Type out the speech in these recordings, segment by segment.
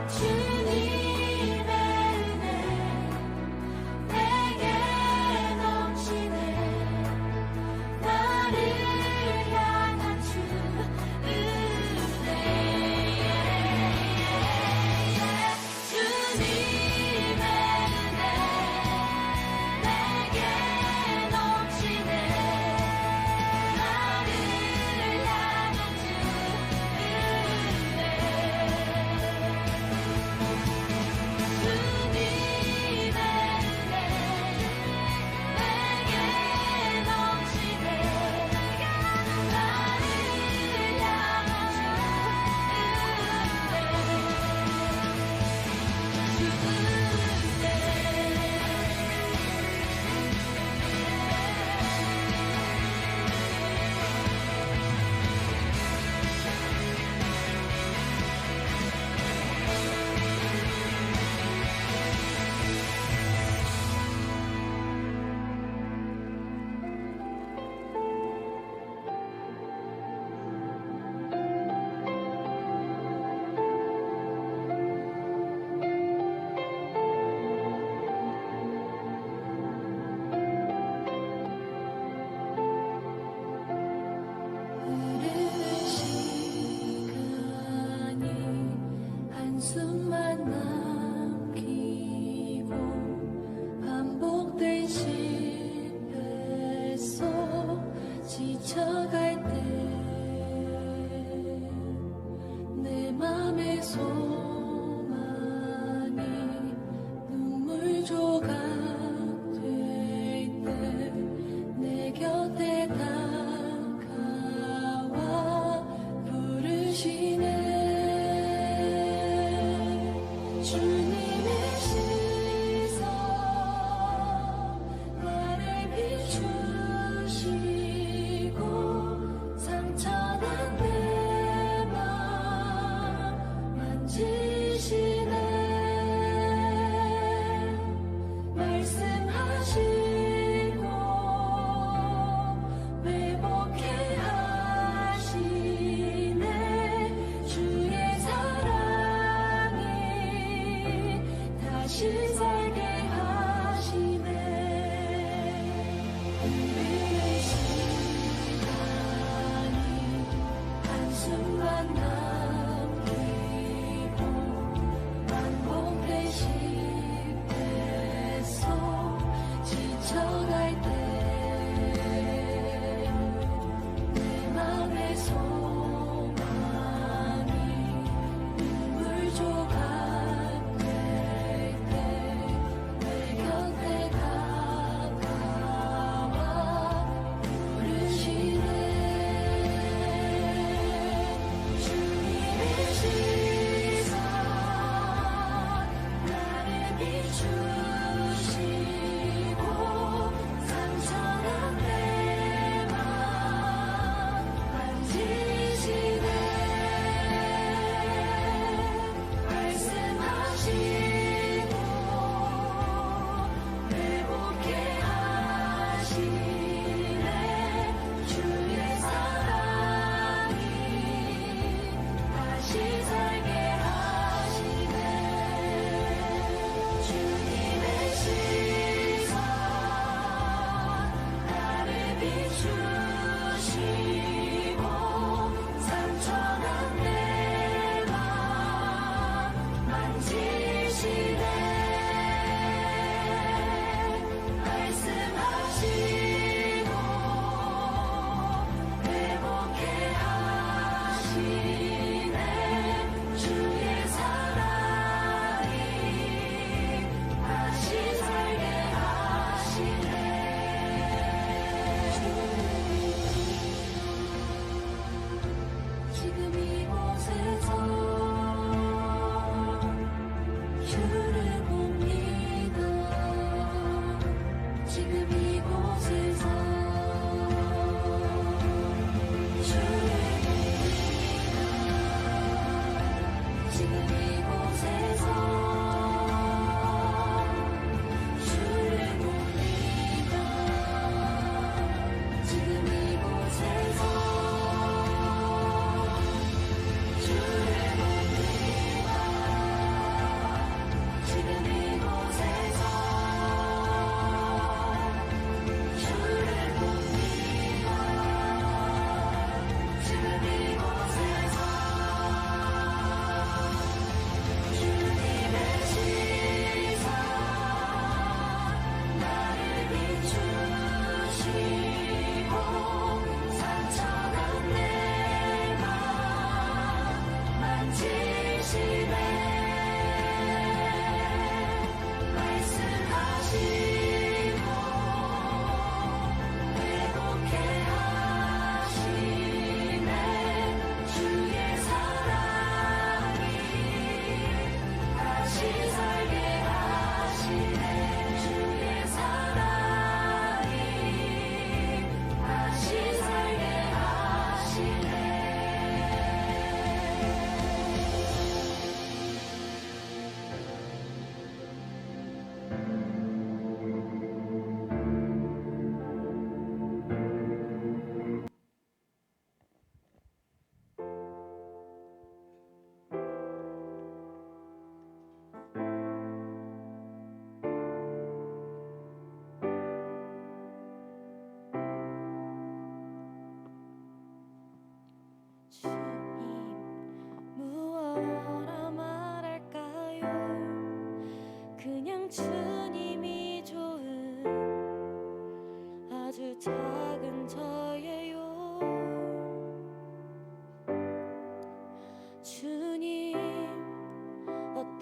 주님의 은혜 내게 넘치네. 나를 향한 주 은혜. 주님의 은혜 내게 넘치네. 나를 향한 주 지쳐갈 때 내 맘의 소망이 눈물 조각 될 때 내 곁에 다가와 부르시네. 주님의 시선 나를 비추시고 상처난 내 맘 만지시네. 말씀하시고 회복해 하시네. 주의 사랑이 다시 살게 하시네. 우리의 시간이 한숨만 남기고 반복된 실패 속 지쳐갈 때 내 맘의 소망이 눈물 조각 될 때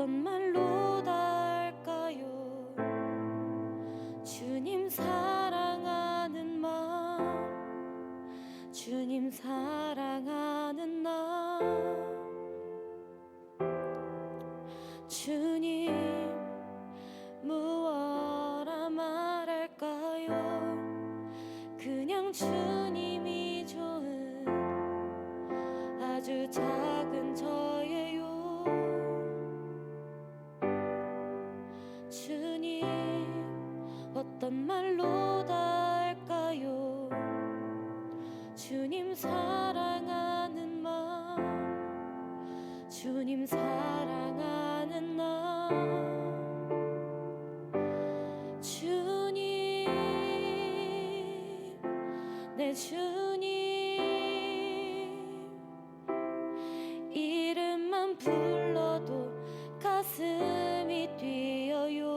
어떤 말로 다 할까요? 주님 사랑하는 마음, 주님 사랑하는 나, 주님 무엇라 말할까요? 그냥 주님이 좋은 아주 작은 저예요. 주님 어떤 말로 다 할까요? 주님 사랑하는 마음, 주님 사랑하는 나, 주님 내 주님 이름만 불러도 가슴이 뛰어요.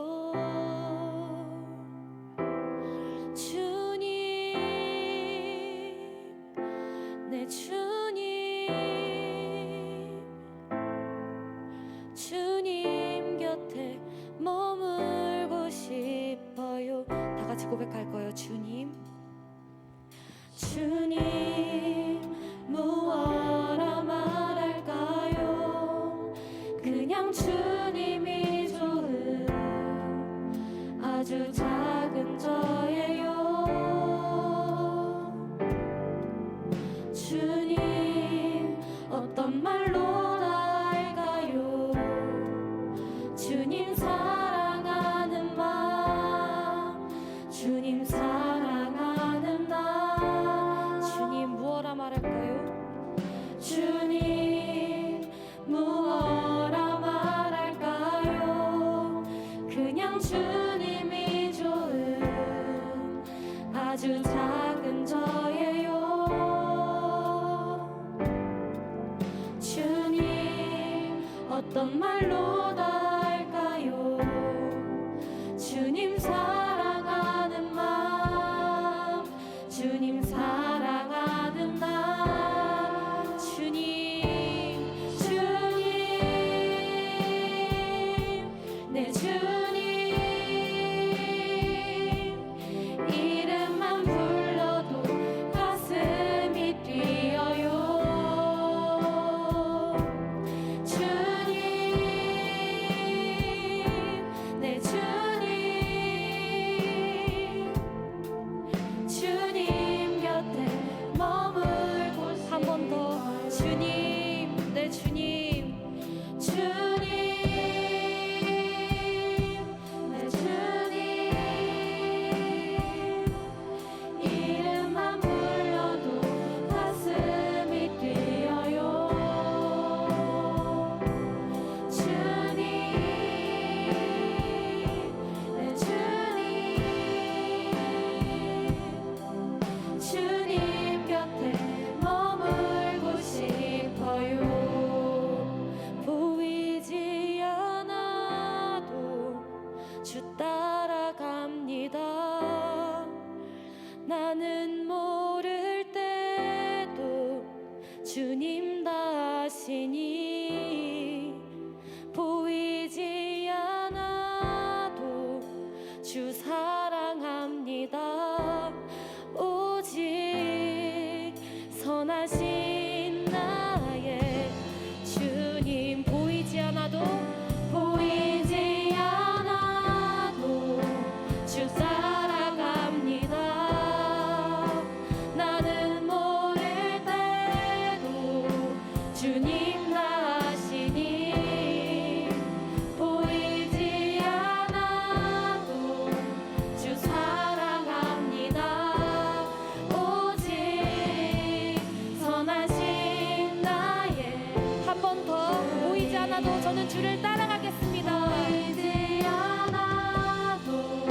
주님 내 주님, 주님 곁에 머물고 싶어요. 다 같이 고백할 거예요. 주님, 주님 무엇라 말할까요? 그냥 주님이 좋은 아주 작은 저예요. 주님 어떤 말로 다 할까요? 주님 사랑하는 마음, 주님 사랑하는 나, 주님 무엇라 말할까요? 주님 무엇라 말할까요? 그냥 주님이 좋은 아주 작은 저예요. 주님 어떤 말로 다 할까요? 주님 사랑하는 마음, 주님 사랑하는 나, 주님, 주님 내 주님 이름만 불러도 가슴이 뛰어요. 주님 내 주님, 주님 곁에 머물고 한 번 더, 주님 내 주님, 주님 내 주님 이름만 불러도 가슴이 뛰어요. 주님 내 주님, 주님 곁에 머물고 싶어요. 보이지 않아도 주 따라갑니다. 나는 모를 때도 주님 다 아시니, 보이지 않아도 주 사랑합니다. 오직 선하신 나의 주님, 보이지 않아도 보이지 않아도 주 따라갑니다. 나는 모를 때도 주님 다 아시니, 보이지 않아도 주 사랑합니다. 오직 선하신 나의, 한 번 더, 보이지 않아도 저는 주를 따라가겠습니다. 보이지 않아도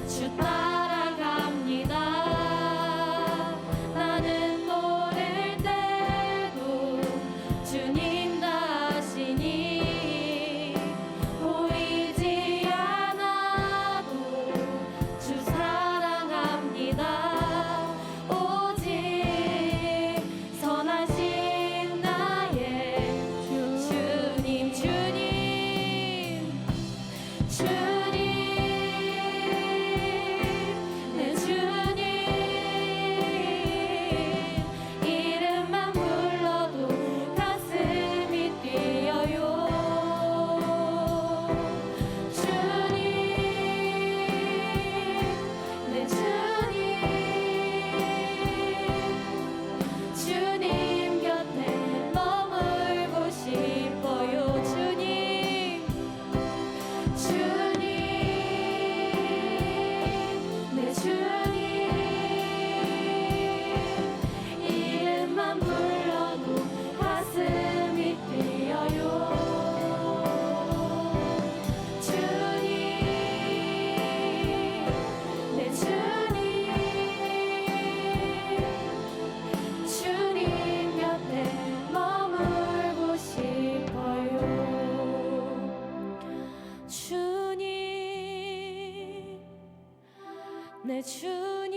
주 따라갑니다. 나는 모를 때도 주님 다 아시니, 보이지 않아도 주 사랑합니다. 오직 선하신 나의 주님, 주님 내 주님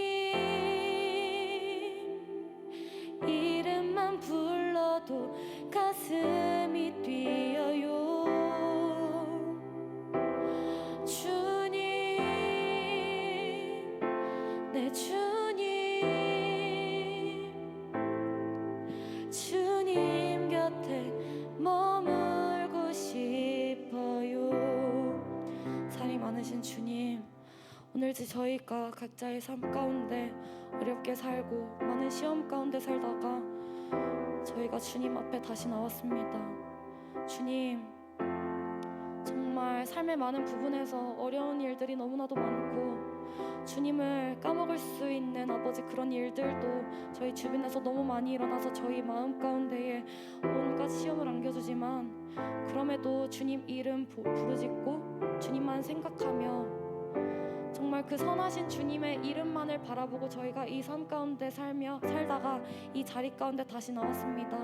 이름만 불러도 가슴이 뛰어요. 주님 내 주님 곁에 머물고 싶어요. 사랑이 많으신 주님, 오늘도 저희가 각자의 삶 가운데 어렵게 살고 많은 시험 가운데 살다가 저희가 주님 앞에 다시 나왔습니다. 주님, 정말 삶의 많은 부분에서 어려운 일들이 너무나도 많고 주님을 까먹을 수 있는 아버지 그런 일들도 저희 주변에서 너무 많이 일어나서 저희 마음 가운데에 온갖 시험을 안겨주지만 그럼에도 주님 이름 부르짖고 주님만 생각하며 정말 그 선하신 주님의 이름만을 바라보고 저희가 이 삶 가운데 살다가 이 자리 가운데 다시 나왔습니다.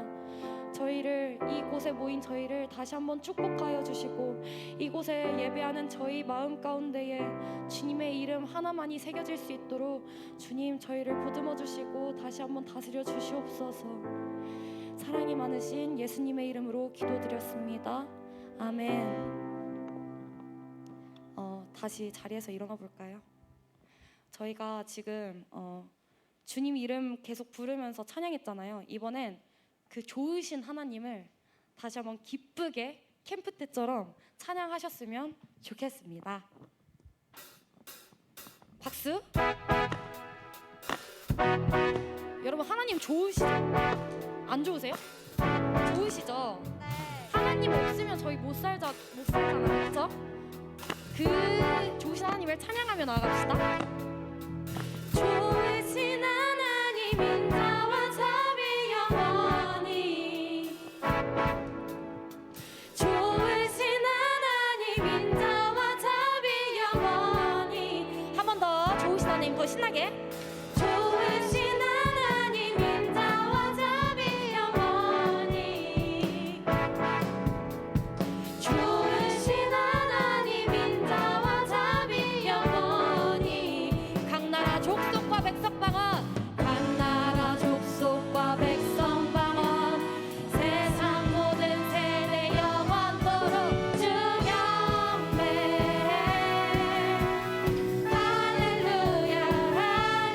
저희를 이곳에 모인 저희를 다시 한번 축복하여 주시고 이곳에 예배하는 저희 마음 가운데에 주님의 이름 하나만이 새겨질 수 있도록 주님 저희를 보듬어 주시고 다시 한번 다스려 주시옵소서. 사랑이 많으신 예수님의 이름으로 기도드렸습니다. 아멘. 다시 자리에서 일어나 볼까요? 저희가 지금 주님 이름 계속 부르면서 찬양했잖아요. 이번엔 그 좋으신 하나님을 다시 한번 기쁘게 캠프 때처럼 찬양하셨으면 좋겠습니다. 박수. 여러분 하나님 좋으시죠? 안 좋으세요? 좋으시죠? 하나님 없으면 저희 못 살잖아요, 그렇죠? 그 좋으신 하나님을 찬양하며 나아갑시다. 좋으신 하나님 인자와 자비 영원히, 좋으신 하나님 인자와 자비 영원히. 한 번 더 좋으신 하나님 더 신나게. 좋으신 하나님 인자와 자비 영원히, 좋으신 하나님 인자와 자비 영원히. 각 나라 족속과 백성 방언, 각 나라 족속과 백성 방언, 세상 모든 세대 영원토록 주 경배. 할렐루야 할렐루야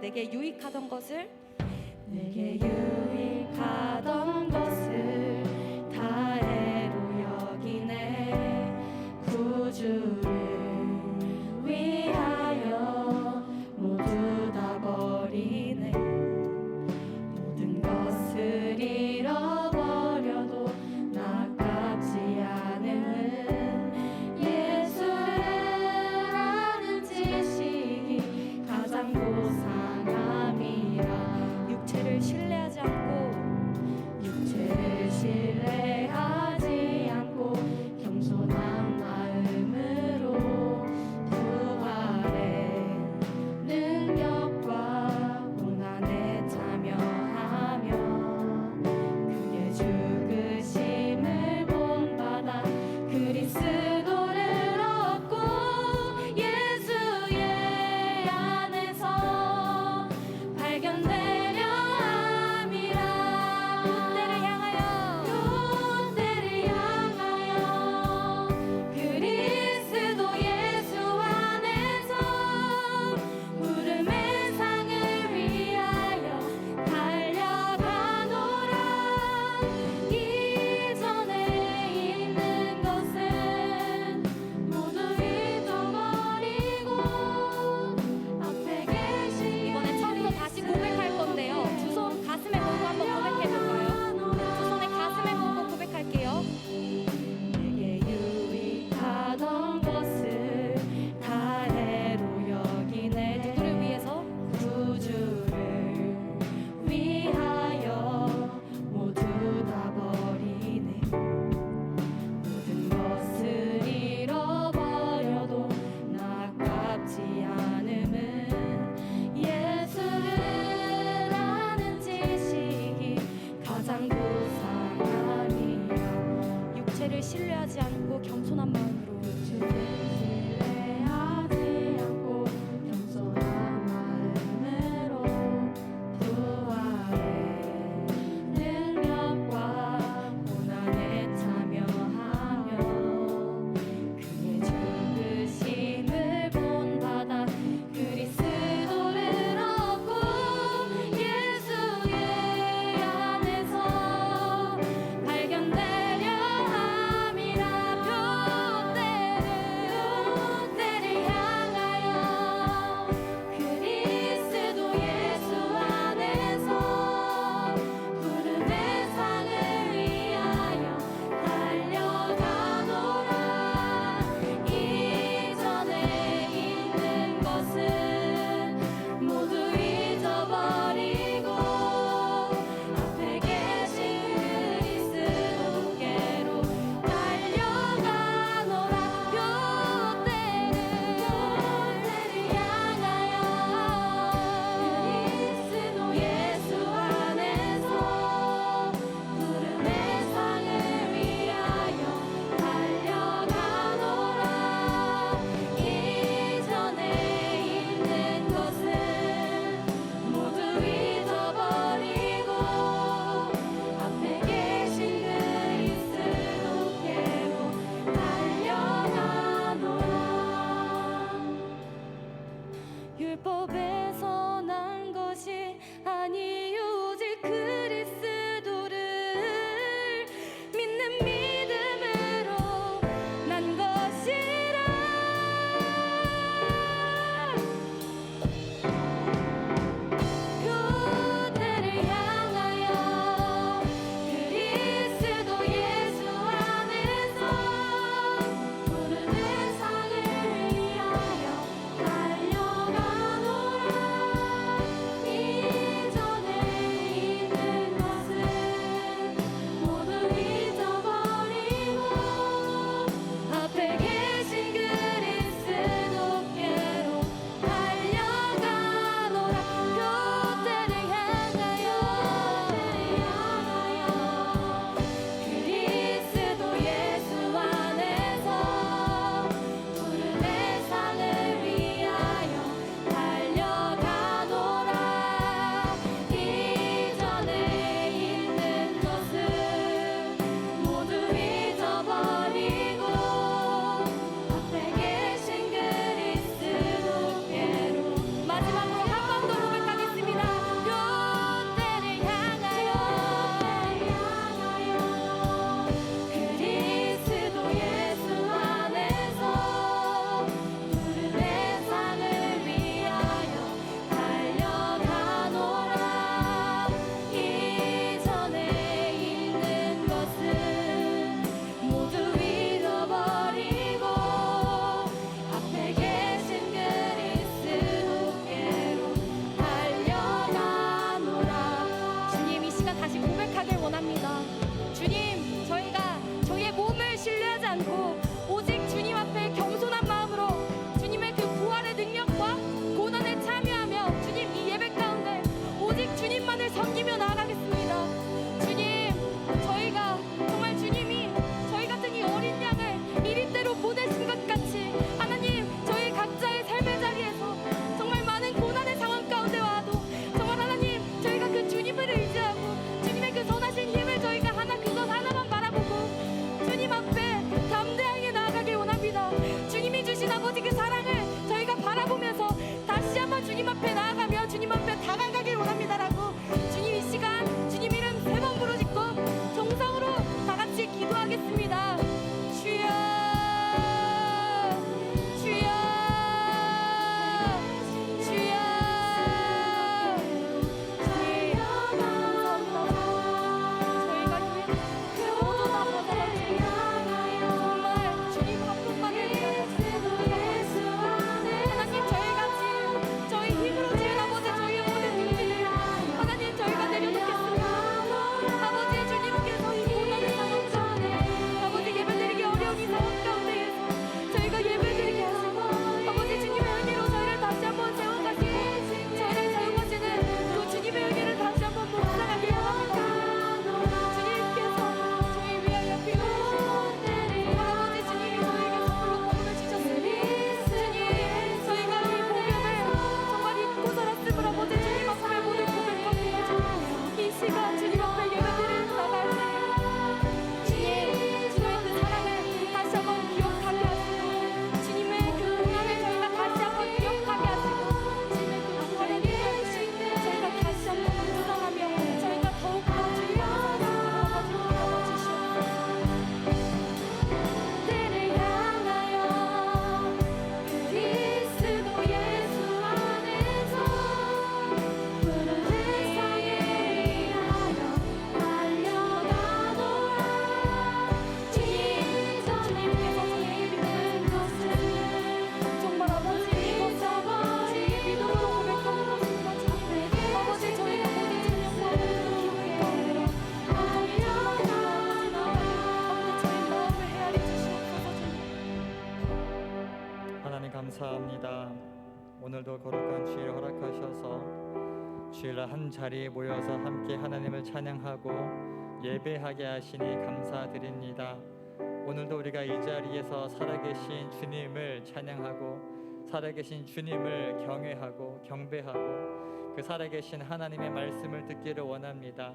내게 유익하던 것을 다 애로 여기네. 구주를 위하여 모두 다 버리네. 모든 것을 잃어버려도 아깝지 않은 예수를 아는 지식이 가장 고상함이라. 육체를 신뢰하지 않고 겸손한 마음으로 부활의 능력과 고난에 참여하며 그의 죽으심을 본받아 그리스도를 얻고 예수의 안에서 발견되려 함이라. 때를 향하여 그리스도 예수 안에서 부름의 상을 위하여 달려가노라. 이전에 있는 것은 모두 잊어버리고 앞에 계신 이번에 처음부터 다시 고백할 건데요. 두 손 가슴에 보고 한번 고백해 볼까요? 두 손에 가슴에 보고 고백할게요. 내게 유익하던 것을 다 애로 여기네. 누구를 위해서? 구주를 위하여 모두 다 버리네. 모든 것을 잃어버려도 아깝지 않음은 예수를 아는 지식이 가장 고상함이라. 육체를 신뢰하지 않고 겸손한 마음으로 부활의 능력과 고난에 참여하며 그의 죽으심을 본받아 그리스도를 얻고 예수의 안에서 발견되려 함이라. 표대를 향하여 그리스도 예수 안에서 부름의 상을 위하여 달려가노라. 이전에 있는 것은 모두 잊어버리고 앞에 계신 그리스도께로 달려가노라. 표대를 향하여 그리스도 예수 안에서 부름의 상을 위하여 달려가노라. 이전에 있는 것은 모두 잊어버리고 앞에 계신 그리스도께로 달려가노라. 율법에서 난 것이 아니 오직 그리스도를 믿는 믿음으로 난 것이라. 표대를 향하여 그리스도 예수 안에서 부름의 상을 위하여 달려가노라. 이전에 주일날 한 자리에 모여서 함께 하나님을 찬양하고 예배하게 하시니 감사드립니다. 오늘도 우리가 이 자리에서 살아계신 주님을 찬양하고 살아계신 주님을 경외하고 경배하고 그 살아계신 하나님의 말씀을 듣기를 원합니다.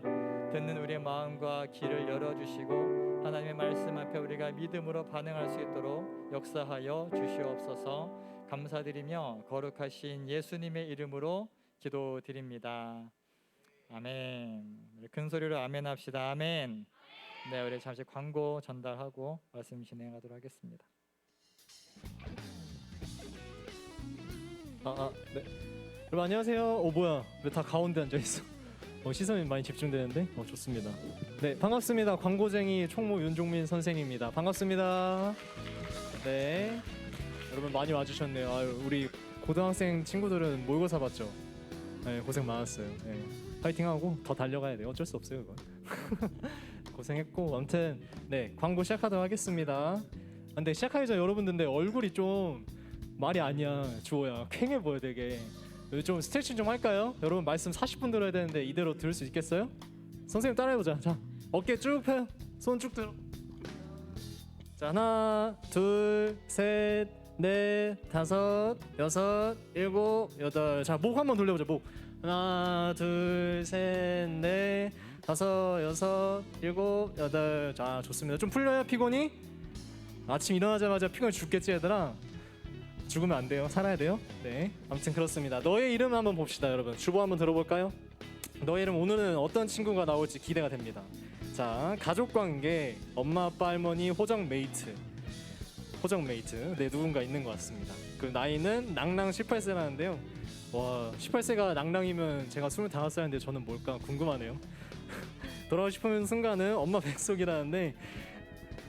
듣는 우리의 마음과 귀를 열어주시고 하나님의 말씀 앞에 우리가 믿음으로 반응할 수 있도록 역사하여 주시옵소서. 감사드리며 거룩하신 예수님의 이름으로 기도드립니다. 아멘. 큰 소리로 아멘 합시다. 아멘. 네, 우리 잠시 광고 전달하고 말씀 진행하도록 하겠습니다. 네. 여러분 안녕하세요. 뭐야? 왜 다 가운데 앉아 있어? 시선이 많이 집중되는데? 좋습니다. 네, 반갑습니다. 광고쟁이 총무 윤종민 선생입니다. 반갑습니다. 네, 여러분 많이 와주셨네요. 아유, 우리 고등학생 친구들은 모의고사 봤죠? 네, 고생 많았어요. 네, 파이팅하고 더 달려가야 돼요. 어쩔 수 없어요, 그건. 고생했고, 아무튼 네, 광고 시작하도록 하겠습니다. 근데 시작하기 전에 여러분들 얼굴이 좀 말이 아니야, 주호야. 퀭해 보여 되게. 좀 스트레칭 좀 할까요? 여러분 말씀 40분 들어야 되는데 이대로 들을 수 있겠어요? 선생님 따라해보자. 자, 어깨 쭉 펴요. 손 쭉 들어. 자, 하나, 둘, 셋, 넷, 다섯, 여섯, 일곱, 여덟. 자, 목 한번 돌려보자. 목. 하나, 둘, 셋, 넷, 다섯, 여섯, 일곱, 여덟. 자, 좋습니다. 좀 풀려요, 피곤이? 아침 일어나자마자 피곤이 죽겠지, 얘들아? 죽으면 안 돼요. 살아야 돼요. 네, 아무튼 그렇습니다. 너의 이름 한번 봅시다, 여러분. 주보 한번 들어볼까요? 너의 이름. 오늘은 어떤 친구가 나올지 기대가 됩니다. 자, 가족관계, 엄마, 아빠, 할머니, 호정 메이트. 네, 누군가 있는 것 같습니다. 그 나이는 낭랑 18세라는데요. 와, 18세가 낭랑이면 제가 25살인데 저는 뭘까 궁금하네요. 돌아오고 싶은 순간은 엄마 뱃속이라는데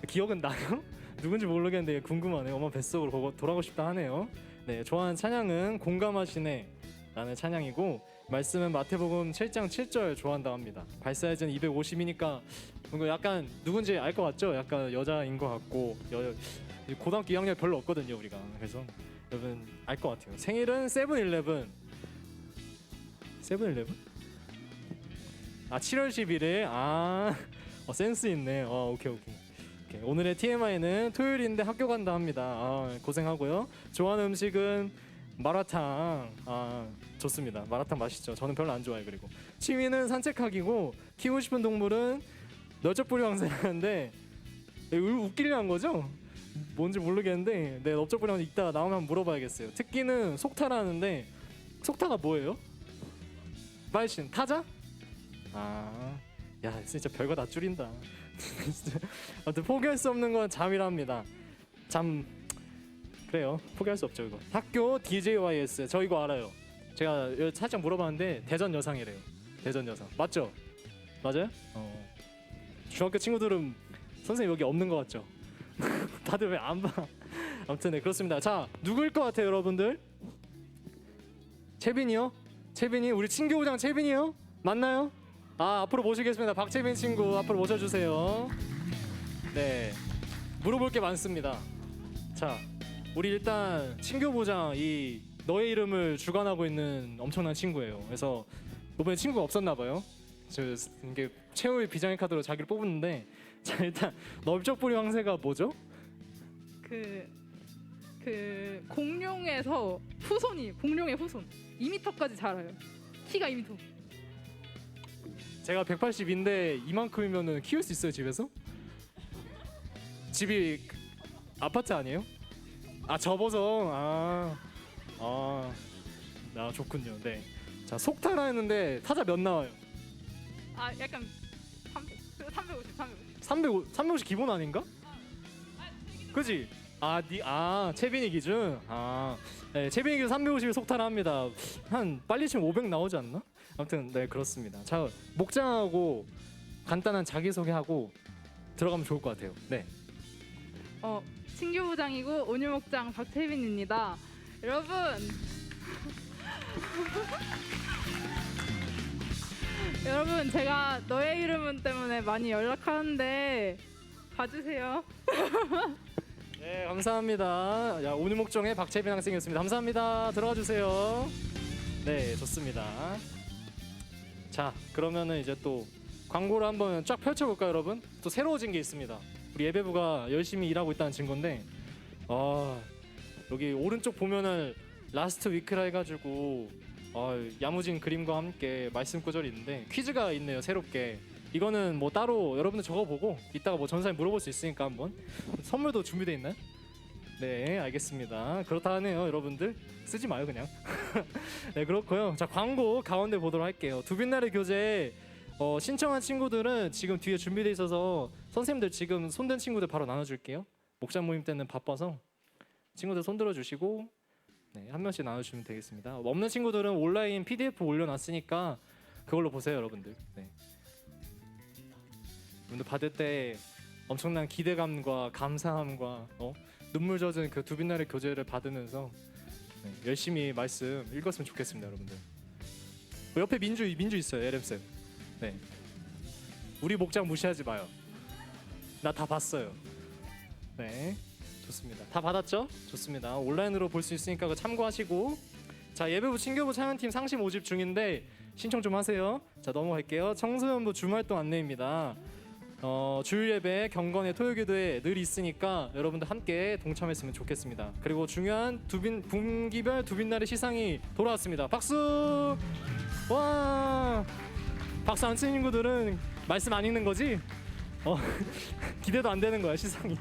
기억은 나요? 누군지 모르겠는데 궁금하네요. 엄마 뱃속으로 돌아가고 싶다 하네요. 네, 좋아하는 찬양은 공감하시네 라는 찬양이고, 말씀은 마태복음 7장 7절 좋아한다고 합니다. 발사이즈는 250이니까 뭔가 약간 누군지 알 것 같죠? 약간 여자인 것 같고, 고등학교 2학년 별로 없거든요 우리가. 그래서 여러분 알 것 같아요. 생일은 세븐일레븐. 아, 7월 11일. 센스 있네. 오케이. 오늘의 TMI는 토요일인데 학교 간다 합니다. 고생하고요. 좋아하는 음식은 마라탕. 좋습니다. 마라탕 맛있죠. 저는 별로 안 좋아해요. 그리고 취미는 산책하기고, 키우고 싶은 동물은 넓적부리 왕새라는데 웃기려 한 거죠? 뭔지 모르겠는데, 네, 넓적부리 왕새 이따가 나오면 한번 물어봐야겠어요. 특기는 속타라는데 속타가 뭐예요? 빨신 타자? 야, 진짜 별거 다 줄인다. 아무튼 포기할 수 없는 건 잠이랍니다. 잠, 그래요. 포기할 수 없죠 이거. 학교 DJYS. 저 이거 알아요. 제가 살짝 물어봤는데 대전 여상이래요. 대전 여상 맞죠? 맞아요? 중학교 친구들은 선생님 여기 없는 것 같죠? 다들 왜 안 봐? 아무튼 네, 그렇습니다. 자, 누구일 것 같아요 여러분들? 채빈이요? 채빈이? 우리 친교부장 채빈이요? 맞나요? 앞으로 모시겠습니다. 박채빈 친구 앞으로 모셔주세요. 네, 물어볼 게 많습니다. 자, 우리 일단 친교부장, 이 너의 이름을 주관하고 있는 엄청난 친구예요. 그래서 이번에 친구가 없었나 봐요. 이게 최후의 비장의 카드로 자기를 뽑았는데, 자, 일단 넓적부리 황새가 뭐죠? 그 공룡에서 공룡의 후손 2m까지 자라요. 키가 2m. 제가 180인데 이만큼이면은 키울 수 있어요 집에서? 집이 아파트 아니에요? 접어서 좋군요. 네. 자, 속타라 했는데 타자 몇 나와요? 약간 350. 350 기본 아닌가? 그지? 채빈이 기준. 네, 채빈이 기준 350이 속타라 합니다. 한 빨리 치면 500 나오지 않나? 아무튼 네, 그렇습니다. 자, 목장하고 간단한 자기소개하고 들어가면 좋을 것 같아요. 네. 친교부장이고 온유목장 박채빈입니다. 여러분 여러분, 제가 너의 이름은 때문에 많이 연락하는데 봐주세요. 네, 감사합니다. 야, 온유목장의 박채빈 학생이었습니다. 감사합니다. 들어가 주세요. 네, 좋습니다. 자, 그러면은 이제 또 광고를 한번 쫙 펼쳐볼까요, 여러분? 또 새로워진 게 있습니다. 우리 예배부가 열심히 일하고 있다는 증거인데, 여기 오른쪽 보면은 라스트 위크라 해가지고 야무진 그림과 함께 말씀 구절이 있는데 퀴즈가 있네요, 새롭게. 이거는 뭐 따로 여러분들 적어보고 이따가 뭐 전사님 물어볼 수 있으니까 한번. 선물도 준비돼 있나요? 네, 알겠습니다. 그렇다 하네요, 여러분들. 쓰지 마요, 그냥. 네, 그렇고요. 자, 광고 가운데 보도록 할게요. 두 빛날의 교재 신청한 친구들은 지금 뒤에 준비돼 있어서 선생님들 지금 손든 친구들 바로 나눠줄게요. 목장 모임 때는 바빠서 친구들 손들어 주시고 네, 한 명씩 나눠주시면 되겠습니다. 없는 친구들은 온라인 PDF 올려놨으니까 그걸로 보세요, 여러분들. 네. 여러분들 받을 때 엄청난 기대감과 감사함과 눈물 젖은 그 두 빛날의 교재를 받으면서 네, 열심히 말씀 읽었으면 좋겠습니다, 여러분들. 옆에 민주 있어요, LM쌤. 네. 우리 목장 무시하지 마요. 나 다 봤어요. 네, 좋습니다. 다 받았죠? 좋습니다. 온라인으로 볼 수 있으니까 그거 참고하시고. 자, 예배부 친교부 찬양팀 상시 모집 중인데 신청 좀 하세요. 자, 넘어갈게요. 청소년부 주말동 안내입니다. 주일 예배, 경건의 토요기도에 늘 있으니까 여러분들 함께 동참했으면 좋겠습니다. 그리고 중요한 분기별 두빛날의 시상이 돌아왔습니다. 박수! 와! 박수 안 치는 친구들은 말씀 안 읽는 거지? 기대도 안 되는 거야, 시상이.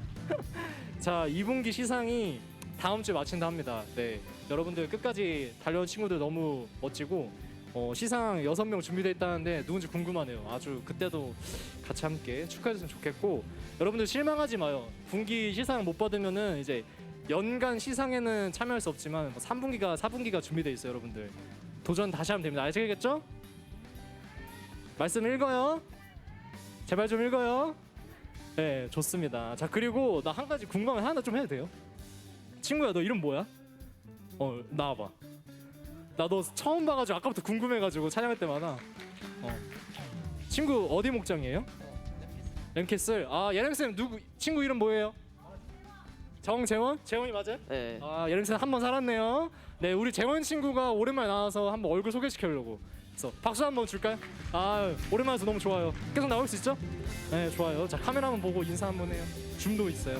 자, 2분기 시상이 다음 주에 마친다 합니다. 네, 여러분들 끝까지 달려온 친구들 너무 멋지고 시상 6명 준비되어 있다는데 누군지 궁금하네요. 아주 그때도 같이 함께 축하해줬으면 좋겠고, 여러분들 실망하지 마요. 분기 시상 못 받으면은 이제 연간 시상에는 참여할 수 없지만 3분기가 4분기가 준비되어 있어요. 여러분들 도전 다시 하면 됩니다. 아시겠죠? 말씀 읽어요. 제발 좀 읽어요. 네, 좋습니다. 자, 그리고 나 한 가지 궁금한 하나 좀 해도 돼요? 친구야, 너 이름 뭐야? 나와봐. 나 너 처음 봐가지고 아까부터 궁금해가지고 촬영할 때마다. 친구 어디 목장이에요? 램캐슬. 아, 예렘쌤 누구 친구 이름 뭐예요? 정재원? 재원이 맞아요? 네. 아, 예렘쌤 한 번 살았네요. 네, 우리 재원 친구가 오랜만에 나와서 한번 얼굴 소개시켜주려고. 그래서 박수 한번 줄까요? 아, 오랜만에서 너무 좋아요. 계속 나올 수 있죠? 네, 좋아요. 자, 카메라 한번 보고 인사 한번 해요. 줌도 있어요.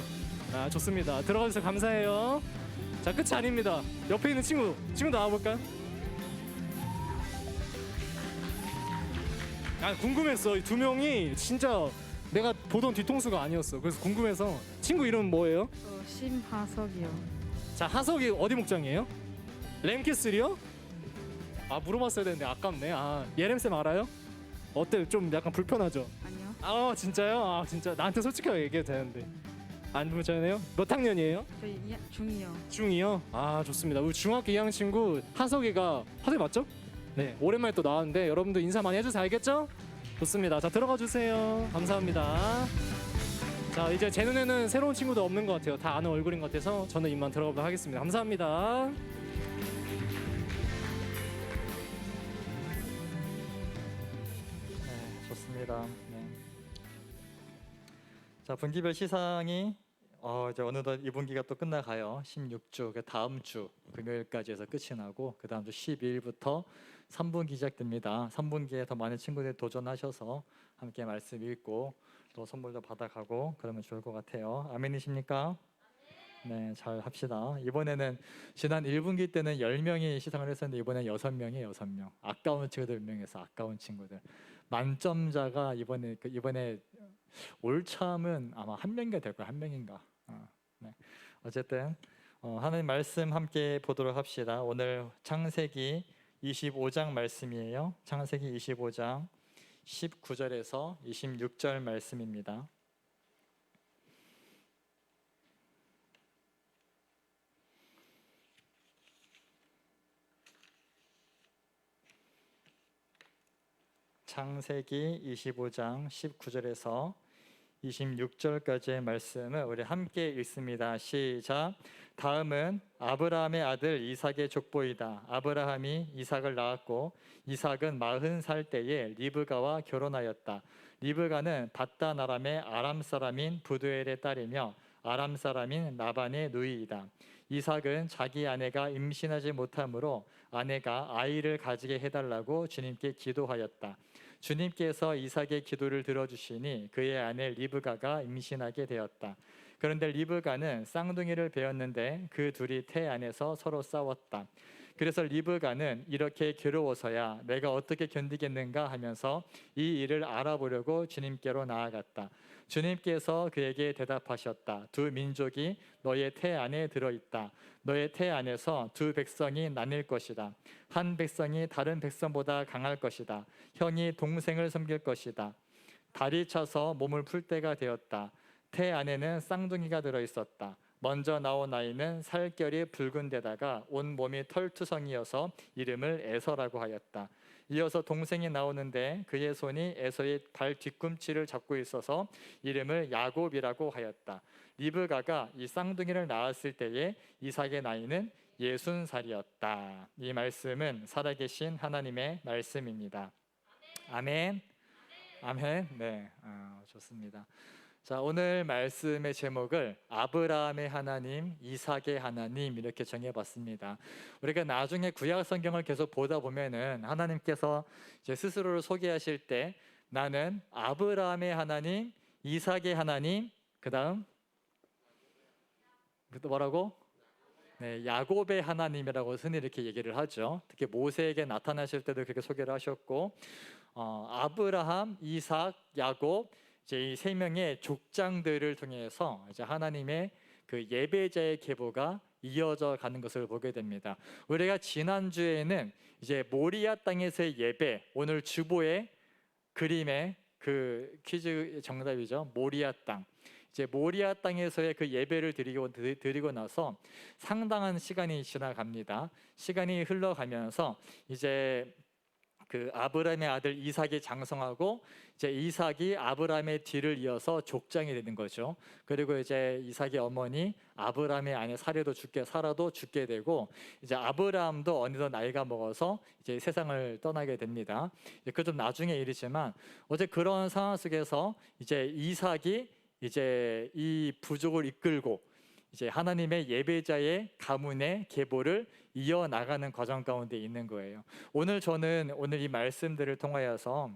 아, 좋습니다. 들어가주셔서 감사해요. 자, 끝이 아닙니다. 옆에 있는 친구 나와볼까요? 아, 궁금했어. 이 두 명이 진짜 내가 보던 뒤통수가 아니었어. 그래서 궁금해서. 친구 이름 뭐예요? 심하석이요. 자, 하석이 어디 목장이에요? 램캐슬이요? 아, 물어봤어야 되는데 아깝네. 아, 예렘쌤 알아요? 어때? 좀 약간 불편하죠? 아니요. 아, 진짜요? 아, 진짜 나한테 솔직하게 얘기해도 되는데 안 불편해요? 몇 학년이에요? 저희 중이요. 중2요? 아, 좋습니다. 우리 중학교 2학년 친구 하석이가, 하석이 맞죠? 네, 오랜만에 또 나왔는데 여러분들 인사 많이 해주세요. 알겠죠? 좋습니다. 자, 들어가 주세요. 감사합니다. 자, 이제 제 눈에는 새로운 친구도 없는 것 같아요. 다 아는 얼굴인 것 같아서 저는 이만 들어가도록 하겠습니다. 감사합니다. 네, 좋습니다. 네. 자, 분기별 시상이 이제 어느덧 2분기가 또 끝나가요. 16주, 그 다음 주 금요일까지 해서 끝이 나고 그 다음 주 12일부터 3분기 시작됩니다. 3분기에 더 많은 친구들이 도전하셔서 함께 말씀 읽고 또 선물도 받아가고 그러면 좋을 것 같아요. 아멘이십니까? 네, 잘 합시다. 이번에는 지난 1분기 때는 10명이 시상을 했었는데 이번엔 6명이에요. 6명. 아까운 친구들 몇 명에서 아까운 친구들. 만점자가 이번에 올참은 아마 한 명인가 될 거예요. 한 명인가. 네. 어쨌든 하나님 말씀 함께 보도록 합시다. 오늘 창세기 25장 말씀이에요. 창세기 25장 19절에서 26절 말씀입니다. 창세기 25장 19절에서 26절까지의 말씀을 우리 함께 읽습니다. 시작. 다음은 아브라함의 아들 이삭의 족보이다. 아브라함이 이삭을 낳았고 이삭은 40살 때에 리브가와 결혼하였다. 리브가는 바단 아람의 아람 사람인 부두엘의 딸이며 아람 사람인 라반의 누이이다. 이삭은 자기 아내가 임신하지 못하므로 아내가 아이를 가지게 해달라고 주님께 기도하였다. 주님께서 이삭의 기도를 들어주시니 그의 아내 리브가가 임신하게 되었다. 그런데 리브가는 쌍둥이를 베었는데 그 둘이 태 안에서 서로 싸웠다. 그래서 리브가는 이렇게 괴로워서야 내가 어떻게 견디겠는가 하면서 이 일을 알아보려고 주님께로 나아갔다. 주님께서 그에게 대답하셨다. 두 민족이 너의 태 안에 들어있다. 너의 태 안에서 두 백성이 나뉠 것이다. 한 백성이 다른 백성보다 강할 것이다. 형이 동생을 섬길 것이다. 달이 차서 몸을 풀 때가 되었다. 태 안에는 쌍둥이가 들어있었다. 먼저 나온 아이는 살결이 붉은 데다가 온 몸이 털투성이어서 이름을 에서라고 하였다. 이어서 동생이 나오는데 그의 손이 에서의 발 뒤꿈치를 잡고 있어서 이름을 야곱이라고 하였다. 리브가가 이 쌍둥이를 낳았을 때에 이삭의 나이는 60살이었다. 이 말씀은 살아계신 하나님의 말씀입니다. 아멘. 아멘. 네, 좋습니다. 자, 오늘 말씀의 제목을 아브라함의 하나님, 이삭의 하나님 이렇게 정해봤습니다. 우리가 나중에 구약 성경을 계속 보다 보면은 하나님께서 이제 스스로를 소개하실 때 나는 아브라함의 하나님, 이삭의 하나님, 그다음 또 뭐라고? 네, 야곱의 하나님이라고 흔히 이렇게 얘기를 하죠. 특히 모세에게 나타나실 때도 그렇게 소개를 하셨고, 아브라함, 이삭, 야곱 이제 이 세 명의 족장들을 통해서 이제 하나님의 그 예배자의 계보가 이어져 가는 것을 보게 됩니다. 우리가 지난 주에는 이제 모리아 땅에서의 예배, 오늘 주보의 그림의 그 퀴즈 정답이죠. 모리아 땅. 이제 모리아 땅에서의 그 예배를 드리고 나서 상당한 시간이 지나갑니다. 시간이 흘러가면서 이제 그 아브라함의 아들 이삭이 장성하고 이제 이삭이 아브라함의 뒤를 이어서 족장이 되는 거죠. 그리고 이제 이삭의 어머니 아브라함의 아내 사라도 죽게 되고 이제 아브라함도 어느덧 나이가 먹어서 이제 세상을 떠나게 됩니다. 그 좀 나중의 일이지만 어제 그런 상황 속에서 이제 이삭이 이제 이 부족을 이끌고 이제 하나님의 예배자의 가문의 계보를 이어나가는 과정 가운데 있는 거예요. 저는 오늘 이 말씀들을 통하여서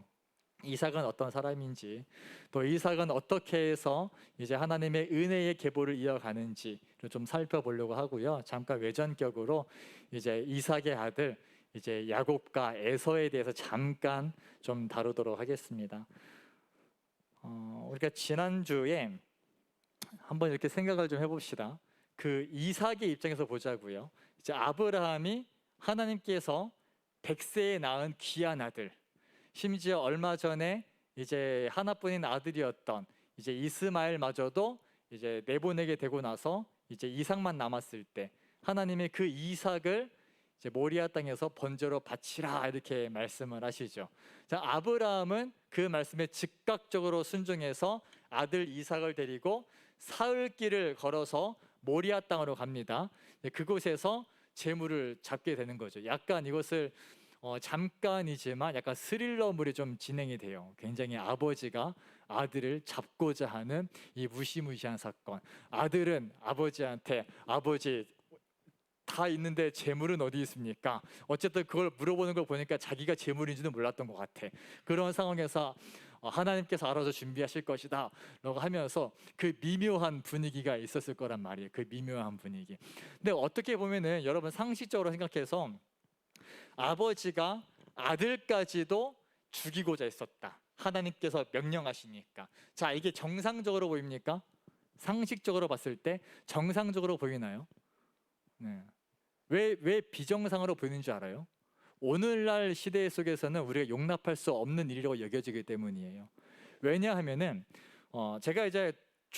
이삭은 어떤 사람인지, 또 이삭은 어떻게 해서 이제 하나님의 은혜의 계보를 이어가는지를 좀 살펴보려고 하고요. 잠깐 외전격으로 이제 이삭의 아들 이제 야곱과 에서에 대해서 잠깐 좀 다루도록 하겠습니다. 우리가 지난주에 한번 이렇게 생각을 좀 해봅시다. 그 이삭의 입장에서 보자고요. 이제 아브라함이 하나님께서 100세에 낳은 귀한 아들, 심지어 얼마 전에 이제 하나뿐인 아들이었던 이제 이스마엘마저도 이제 내보내게 되고 나서 이제 이삭만 남았을 때 하나님의 그 이삭을 이제 모리아 땅에서 번제로 바치라 이렇게 말씀을 하시죠. 자, 아브라함은 그 말씀에 즉각적으로 순종해서 아들 이삭을 데리고 사흘길을 걸어서 모리아 땅으로 갑니다. 그곳에서 제물을 잡게 되는 거죠. 약간 이것을 잠깐이지만 약간 스릴러물이 좀 진행이 돼요. 굉장히 아버지가 아들을 잡고자 하는 이 무시무시한 사건. 아들은 아버지한테 아버지 다 있는데 재물은 어디 있습니까? 어쨌든 그걸 물어보는 걸 보니까 자기가 재물인지는 몰랐던 것 같아. 그런 상황에서 하나님께서 알아서 준비하실 것이다 라고 하면서 그 미묘한 분위기가 있었을 거란 말이에요. 그 미묘한 분위기. 근데 어떻게 보면은 여러분 상식적으로 생각해서 아버지가 아들까지도 죽이고자 했었다. 하나님께서 명령하시니까. 자, 이게 정상적으로 보입니까? 상식적으로 봤을 때 정상적으로 보이나요? 네. 왜 비정상으로 보이는 줄 알아요? 오늘날 시대 속에서는 우리가 용납할 수 없는 일이라고 여겨지기 때문이에요. 왜냐하면은 제가 이제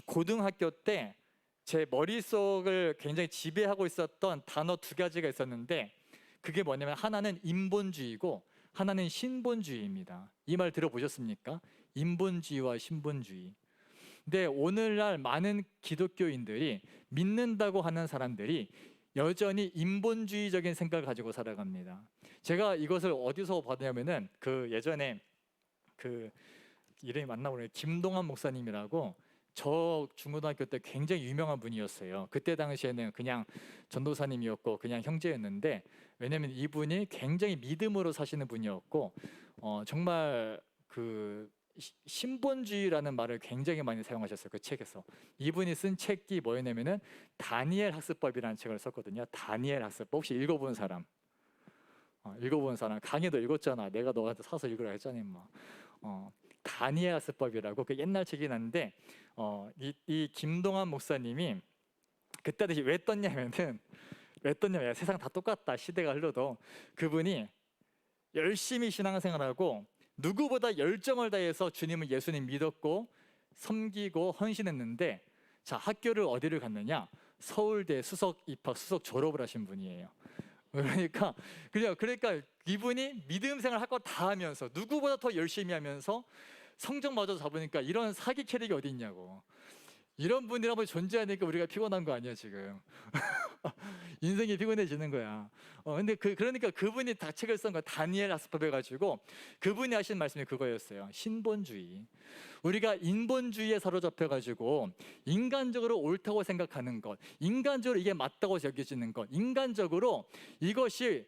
고등학교 때 제 머릿속을 굉장히 지배하고 있었던 단어 두 가지가 있었는데 그게 뭐냐면 하나는 인본주의고 하나는 신본주의입니다. 이 말 들어보셨습니까? 인본주의와 신본주의. 근데 오늘날 많은 기독교인들이 믿는다고 하는 사람들이 여전히 인본주의적인 생각을 가지고 살아갑니다. 제가 이것을 어디서 봤냐면은 그 예전에 그 이름이 맞나 모르겠어요. 김동환 목사님이라고 저 중고등학교 때 굉장히 유명한 분이었어요. 그때 당시에는 그냥 전도사님이었고 그냥 형제였는데, 왜냐면 이분이 굉장히 믿음으로 사시는 분이었고 정말 그 신본주의라는 말을 굉장히 많이 사용하셨어요. 그 책에서. 이분이 쓴 책이 뭐였냐면은 다니엘 학습법이라는 책을 썼거든요. 다니엘 학습법. 혹시 읽어본 사람? 읽어본 사람. 강의도 읽었잖아. 내가 너한테 사서 읽으라 했잖아 임마. 다니엘 학습법이라고 그 옛날 책이 났는데 이 김동환 목사님이 그때 당시 왜 떴냐면 세상 다 똑같다, 시대가 흘러도. 그분이 열심히 신앙생활하고 누구보다 열정을 다해서 주님을, 예수님 믿었고 섬기고 헌신했는데, 자, 학교를 어디를 갔느냐? 서울대 수석 입학, 수석 졸업을 하신 분이에요. 그러니까 이분이 믿음 생활 할 거 다 하면서 누구보다 더 열심히 하면서 성적마저 잡으니까 이런 사기 캐릭이 어디 있냐고. 이런 분이라고 존재하니까 우리가 피곤한 거 아니야 지금. 인생이 피곤해지는 거야. 근데 그러니까 그분이 다 책을 쓴 거야. 다니엘 학습법 해가지고 그분이 하신 말씀이 그거였어요. 신본주의. 우리가 인본주의에 사로잡혀가지고 인간적으로 옳다고 생각하는 것, 인간적으로 이게 맞다고 여겨지는 것, 인간적으로 이것이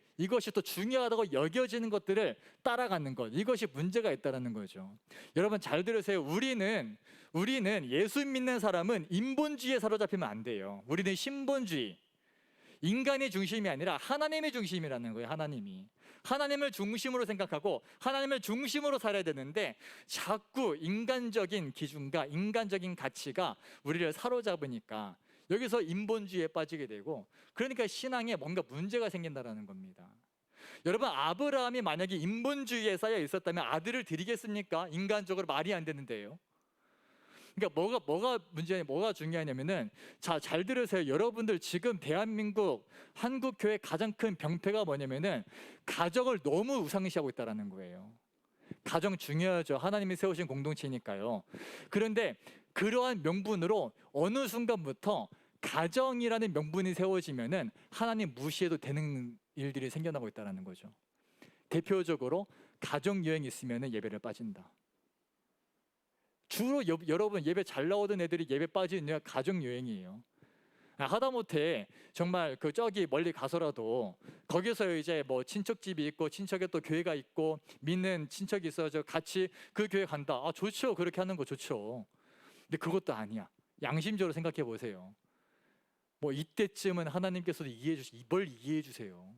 또 중요하다고 여겨지는 것들을 따라가는 것, 이것이 문제가 있다는 거죠. 여러분 잘 들으세요. 우리는 예수 믿는 사람은 인본주의에 사로잡히면 안 돼요. 우리는 신본주의, 인간이 중심이 아니라 하나님의 중심이라는 거예요. 하나님을 중심으로 생각하고 하나님을 중심으로 살아야 되는데, 자꾸 인간적인 기준과 인간적인 가치가 우리를 사로잡으니까 여기서 인본주의에 빠지게 되고, 그러니까 신앙에 뭔가 문제가 생긴다는 겁니다. 여러분, 아브라함이 만약에 인본주의에 쌓여 있었다면 아들을 드리겠습니까? 인간적으로 말이 안 되는데요. 그러니까 뭐가 문제냐, 뭐가 중요하냐면은, 자, 잘 들으세요. 여러분들 지금 대한민국 한국 교회 가장 큰 병폐가 뭐냐면은 가정을 너무 우상시하고 있다라는 거예요. 가정 중요하죠. 하나님이 세우신 공동체니까요. 그런데 그러한 명분으로 어느 순간부터 가정이라는 명분이 세워지면은 하나님 무시해도 되는 일들이 생겨나고 있다라는 거죠. 대표적으로 가정 여행 있으면은 예배를 빠진다. 주로 여러분 예배 잘 나오던 애들이 예배 빠지는 이유가 가정 여행이에요. 하다못해 정말 저기 멀리 가서라도 거기서 이제 뭐 친척집이 있고 친척에 또 교회가 있고 믿는 친척이 있어서 같이 그 교회 간다. 좋죠. 그렇게 하는 거 좋죠. 근데 그것도 아니야. 양심적으로 생각해 보세요. 뭐 이때쯤은 하나님께서도 뭘 이해해 주세요.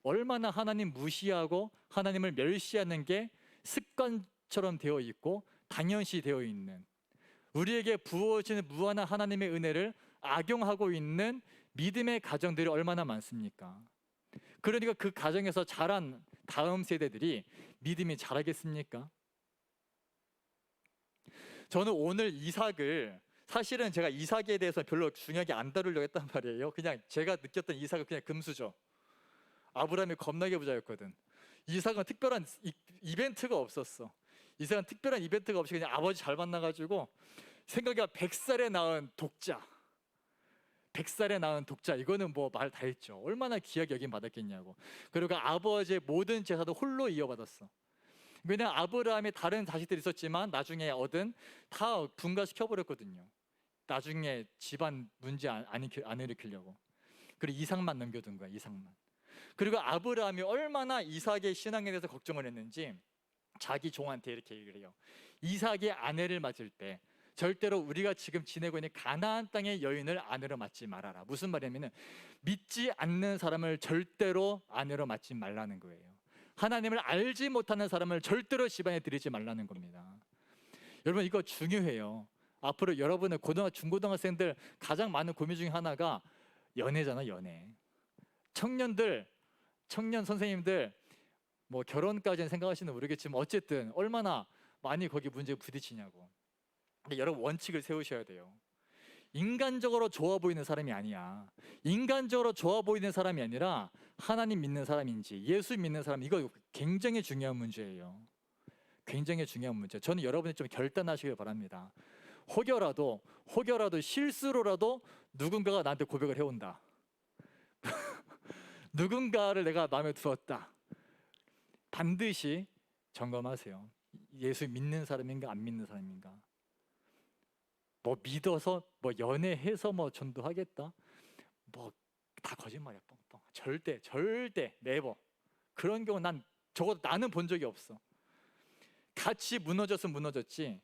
얼마나 하나님 무시하고 하나님을 멸시하는 게 습관처럼 되어 있고 당연시 되어 있는, 우리에게 부어지는 무한한 하나님의 은혜를 악용하고 있는 믿음의 가정들이 얼마나 많습니까? 그러니까 그 가정에서 자란 다음 세대들이 믿음이 자라겠습니까? 저는 오늘 이삭을, 사실은 제가 이삭에 대해서 별로 중요하게 안 다루려고 했단 말이에요. 그냥 제가 느꼈던 이삭은 그냥 금수저. 아브라함이 겁나게 부자였거든. 이삭은 특별한 이벤트가 없었어. 이삭은 특별한 이벤트가 없이 그냥 아버지 잘 만나가지고, 생각해 100살에 낳은 독자. 100살에 낳은 독자, 이거는 뭐 말 다 했죠. 얼마나 귀하게 여김 받았겠냐고. 그리고 아버지의 모든 제사도 홀로 이어받았어. 왜냐면 아브라함이 다른 자식들이 있었지만 나중에 얻은 다 분가시켜버렸거든요. 나중에 집안 문제 안 일으키려고. 그리고 이삭만 넘겨둔 거야, 이삭만. 그리고 아브라함이 얼마나 이삭의 신앙에 대해서 걱정을 했는지 자기 종한테 이렇게 얘기를 해요. 이삭의 아내를 맞을 때 절대로 우리가 지금 지내고 있는 가나안 땅의 여인을 아내로 맞지 말아라. 무슨 말이냐면 믿지 않는 사람을 절대로 아내로 맞지 말라는 거예요. 하나님을 알지 못하는 사람을 절대로 집안에 들이지 말라는 겁니다. 여러분, 이거 중요해요. 앞으로 여러분의 중고등학생들 가장 많은 고민 중에 하나가 연애잖아, 연애. 청년 선생님들 뭐 결혼까지는 생각하시는 모르겠지만 어쨌든 얼마나 많이 거기 문제에 부딪히냐고. 근데 여러분, 원칙을 세우셔야 돼요. 인간적으로 좋아 보이는 사람이 아니야. 인간적으로 좋아 보이는 사람이 아니라 하나님 믿는 사람인지 예수 믿는 사람, 이거 굉장히 중요한 문제예요. 굉장히 중요한 문제. 저는 여러분이 좀 결단하시길 바랍니다. 혹여라도 실수로라도 누군가가 나한테 고백을 해온다. 누군가를 내가 마음에 두었다. 반드시 점검하세요. 예수 믿는 사람인가 안 믿는 사람인가. 뭐 믿어서 뭐 연애해서 뭐 전도하겠다. 뭐 다 거짓말이야, 뻥뻥. 절대 네버. 그런 경우 난 적어도 나는 본 적이 없어. 같이 무너졌으면 무너졌지.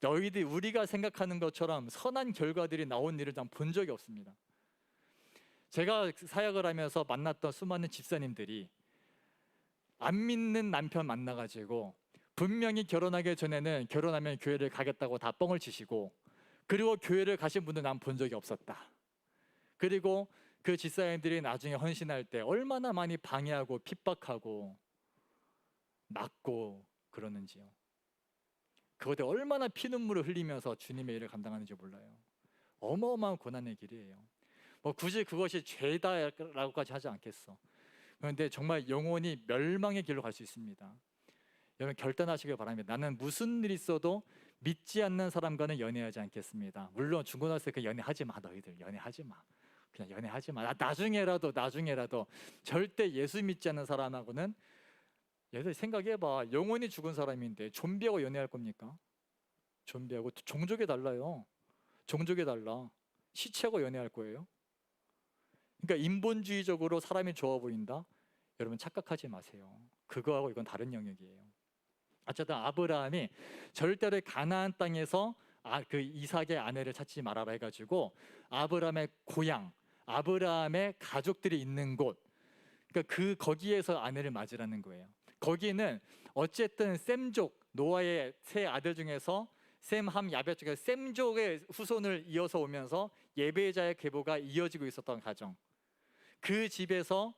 너희들 우리가 생각하는 것처럼 선한 결과들이 나온 일을 난 본 적이 없습니다. 제가 사역을 하면서 만났던 수많은 집사님들이 안 믿는 남편 만나가지고 분명히 결혼하기 전에는 결혼하면 교회를 가겠다고 다 뻥을 치시고, 그리고 교회를 가신 분들 난 본 적이 없었다. 그리고 그 집사님들이 나중에 헌신할 때 얼마나 많이 방해하고 핍박하고 맞고 그러는지요. 그것에 얼마나 피눈물을 흘리면서 주님의 일을 감당하는지 몰라요. 어마어마한 고난의 길이에요. 뭐 굳이 그것이 죄다라고까지 하지 않겠어. 그런데 정말 영혼이 멸망의 길로 갈 수 있습니다. 여러분 결단하시길 바랍니다. 나는 무슨 일이 있어도 믿지 않는 사람과는 연애하지 않겠습니다. 물론 중고등학생 그 연애하지 마, 너희들 연애하지 마. 그냥 연애하지 마. 나중에라도 절대 예수 믿지 않는 사람하고는, 얘들 생각해봐. 영혼이 죽은 사람인데 좀비하고 연애할 겁니까? 좀비하고 종족이 달라요. 종족이 달라. 시체하고 연애할 거예요? 그러니까 인본주의적으로 사람이 좋아 보인다? 여러분 착각하지 마세요. 그거하고 이건 다른 영역이에요. 어쨌든 아브라함이 절대로 가나안 땅에서 그 이삭의 아내를 찾지 말아라 해가지고 아브라함의 고향, 아브라함의 가족들이 있는 곳, 그러니까 거기에서 아내를 맞으라는 거예요. 거기는 어쨌든 셈족, 노아의 세 아들 중에서 셈, 함, 야벳 중에 셈족의 후손을 이어서 오면서 예배자의 계보가 이어지고 있었던 가정, 그 집에서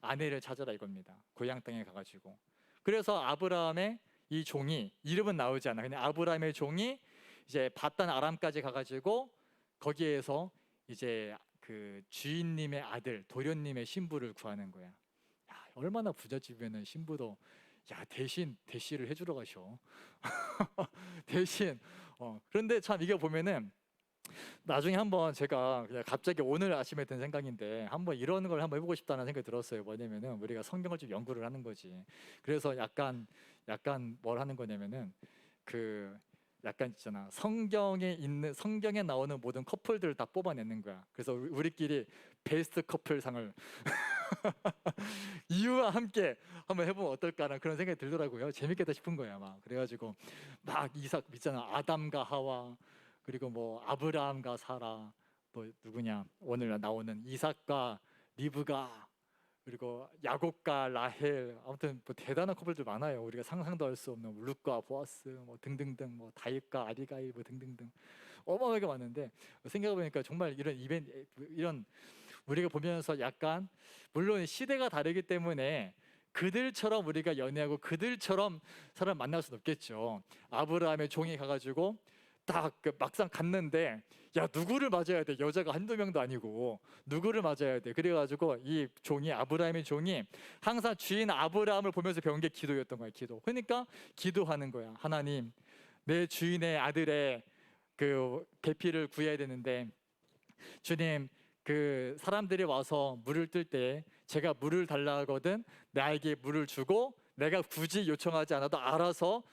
아내를 찾아라 이겁니다. 고향 땅에 가가지고. 그래서 아브라함의 이 종이, 이름은 나오지 않아. 근데 아브라함의 종이 이제 바단 아람까지 가가지고 거기에서 이제 그 주인님의 아들, 도련님의 신부를 구하는 거야. 야, 얼마나 부잣집이면은 신부도 대신 대시를 해주러 가셔. 대신. 그런데 참 이게 보면은 나중에 한번 제가 그냥 갑자기 오늘 아침에 든 생각인데 한번 이런 걸 한번 해보고 싶다는 생각이 들었어요. 뭐냐면은 우리가 성경을 좀 연구를 하는 거지. 그래서 약간 뭘 하는 거냐면은 그 약간 있잖아, 성경에 나오는 모든 커플들을 다 뽑아내는 거야. 그래서 우리끼리 베스트 커플 상을 이유와 함께 한번 해보면 어떨까라는 그런 생각이 들더라고요. 재밌겠다 싶은 거야 막. 그래가지고 막 이삭 있잖아, 아담과 하와, 그리고 뭐 아브라함과 사라, 뭐 누구냐 오늘 나오는 이삭과 리브가, 그리고 야곱과 라헬, 아무튼 뭐 대단한 커플들 많아요. 우리가 상상도 할 수 없는 룻과 보아스, 뭐 등등등, 뭐 다윗과 아비가일, 뭐 등등등 어마어마하게 많은데, 생각해 보니까 정말 이런 이벤트, 이런 우리가 보면서 약간, 물론 시대가 다르기 때문에 그들처럼 우리가 연애하고 그들처럼 사람 만날 수는 없겠죠. 아브라함의 종이 가가지고 딱 막상 갔는데, 야 누구를 맞아야 돼? 여자가 한두 명도 아니고 누구를 맞아야 돼? 그래가지고 이 종이, 아브라함의 종이 항상 주인 아브라함을 보면서 배운 게 기도였던 거야. 기도. 그러니까 기도하는 거야. 하나님, 내 주인의 아들의 그 배필을 구해야 되는데, 주님, 그 사람들이 와서 물을 뜰 때 제가 물을 달라 하거든 나에게 물을 주고, 내가 굳이 요청하지 않아도 알아서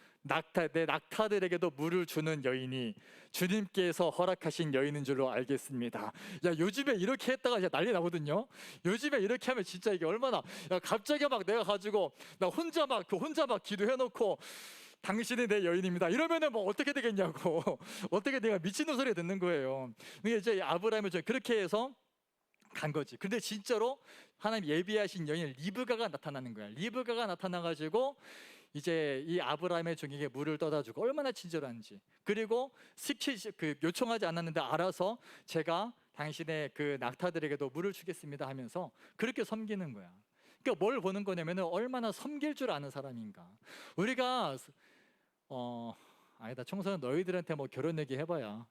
내 낙타들에게도 물을 주는 여인이 주님께서 허락하신 여인인 줄로 알겠습니다. 야 요즘에 이렇게 했다가 진짜 난리 나거든요. 요즘에 이렇게 하면 진짜 이게 얼마나, 야 갑자기 막 내가 가지고 나 혼자 막 기도해놓고 당신이 내 여인입니다 이러면은 뭐 어떻게 되겠냐고. 어떻게 내가 미친놈 소리 듣는 거예요. 이게 이제 아브라함이 그렇게 해서 간 거지. 근데 진짜로 하나님 예비하신 여인 리브가가 나타나는 거야. 리브가가 나타나가지고 이제 이 아브라함의 종에게 물을 떠다 주고, 얼마나 친절한지. 그리고 요청하지 않았는데 알아서 제가 당신의 그 낙타들에게도 물을 주겠습니다 하면서 그렇게 섬기는 거야. 그러니까 뭘 보는 거냐면은 얼마나 섬길 줄 아는 사람인가. 우리가 아니다, 청소년 너희들한테 뭐 결혼 얘기 해봐야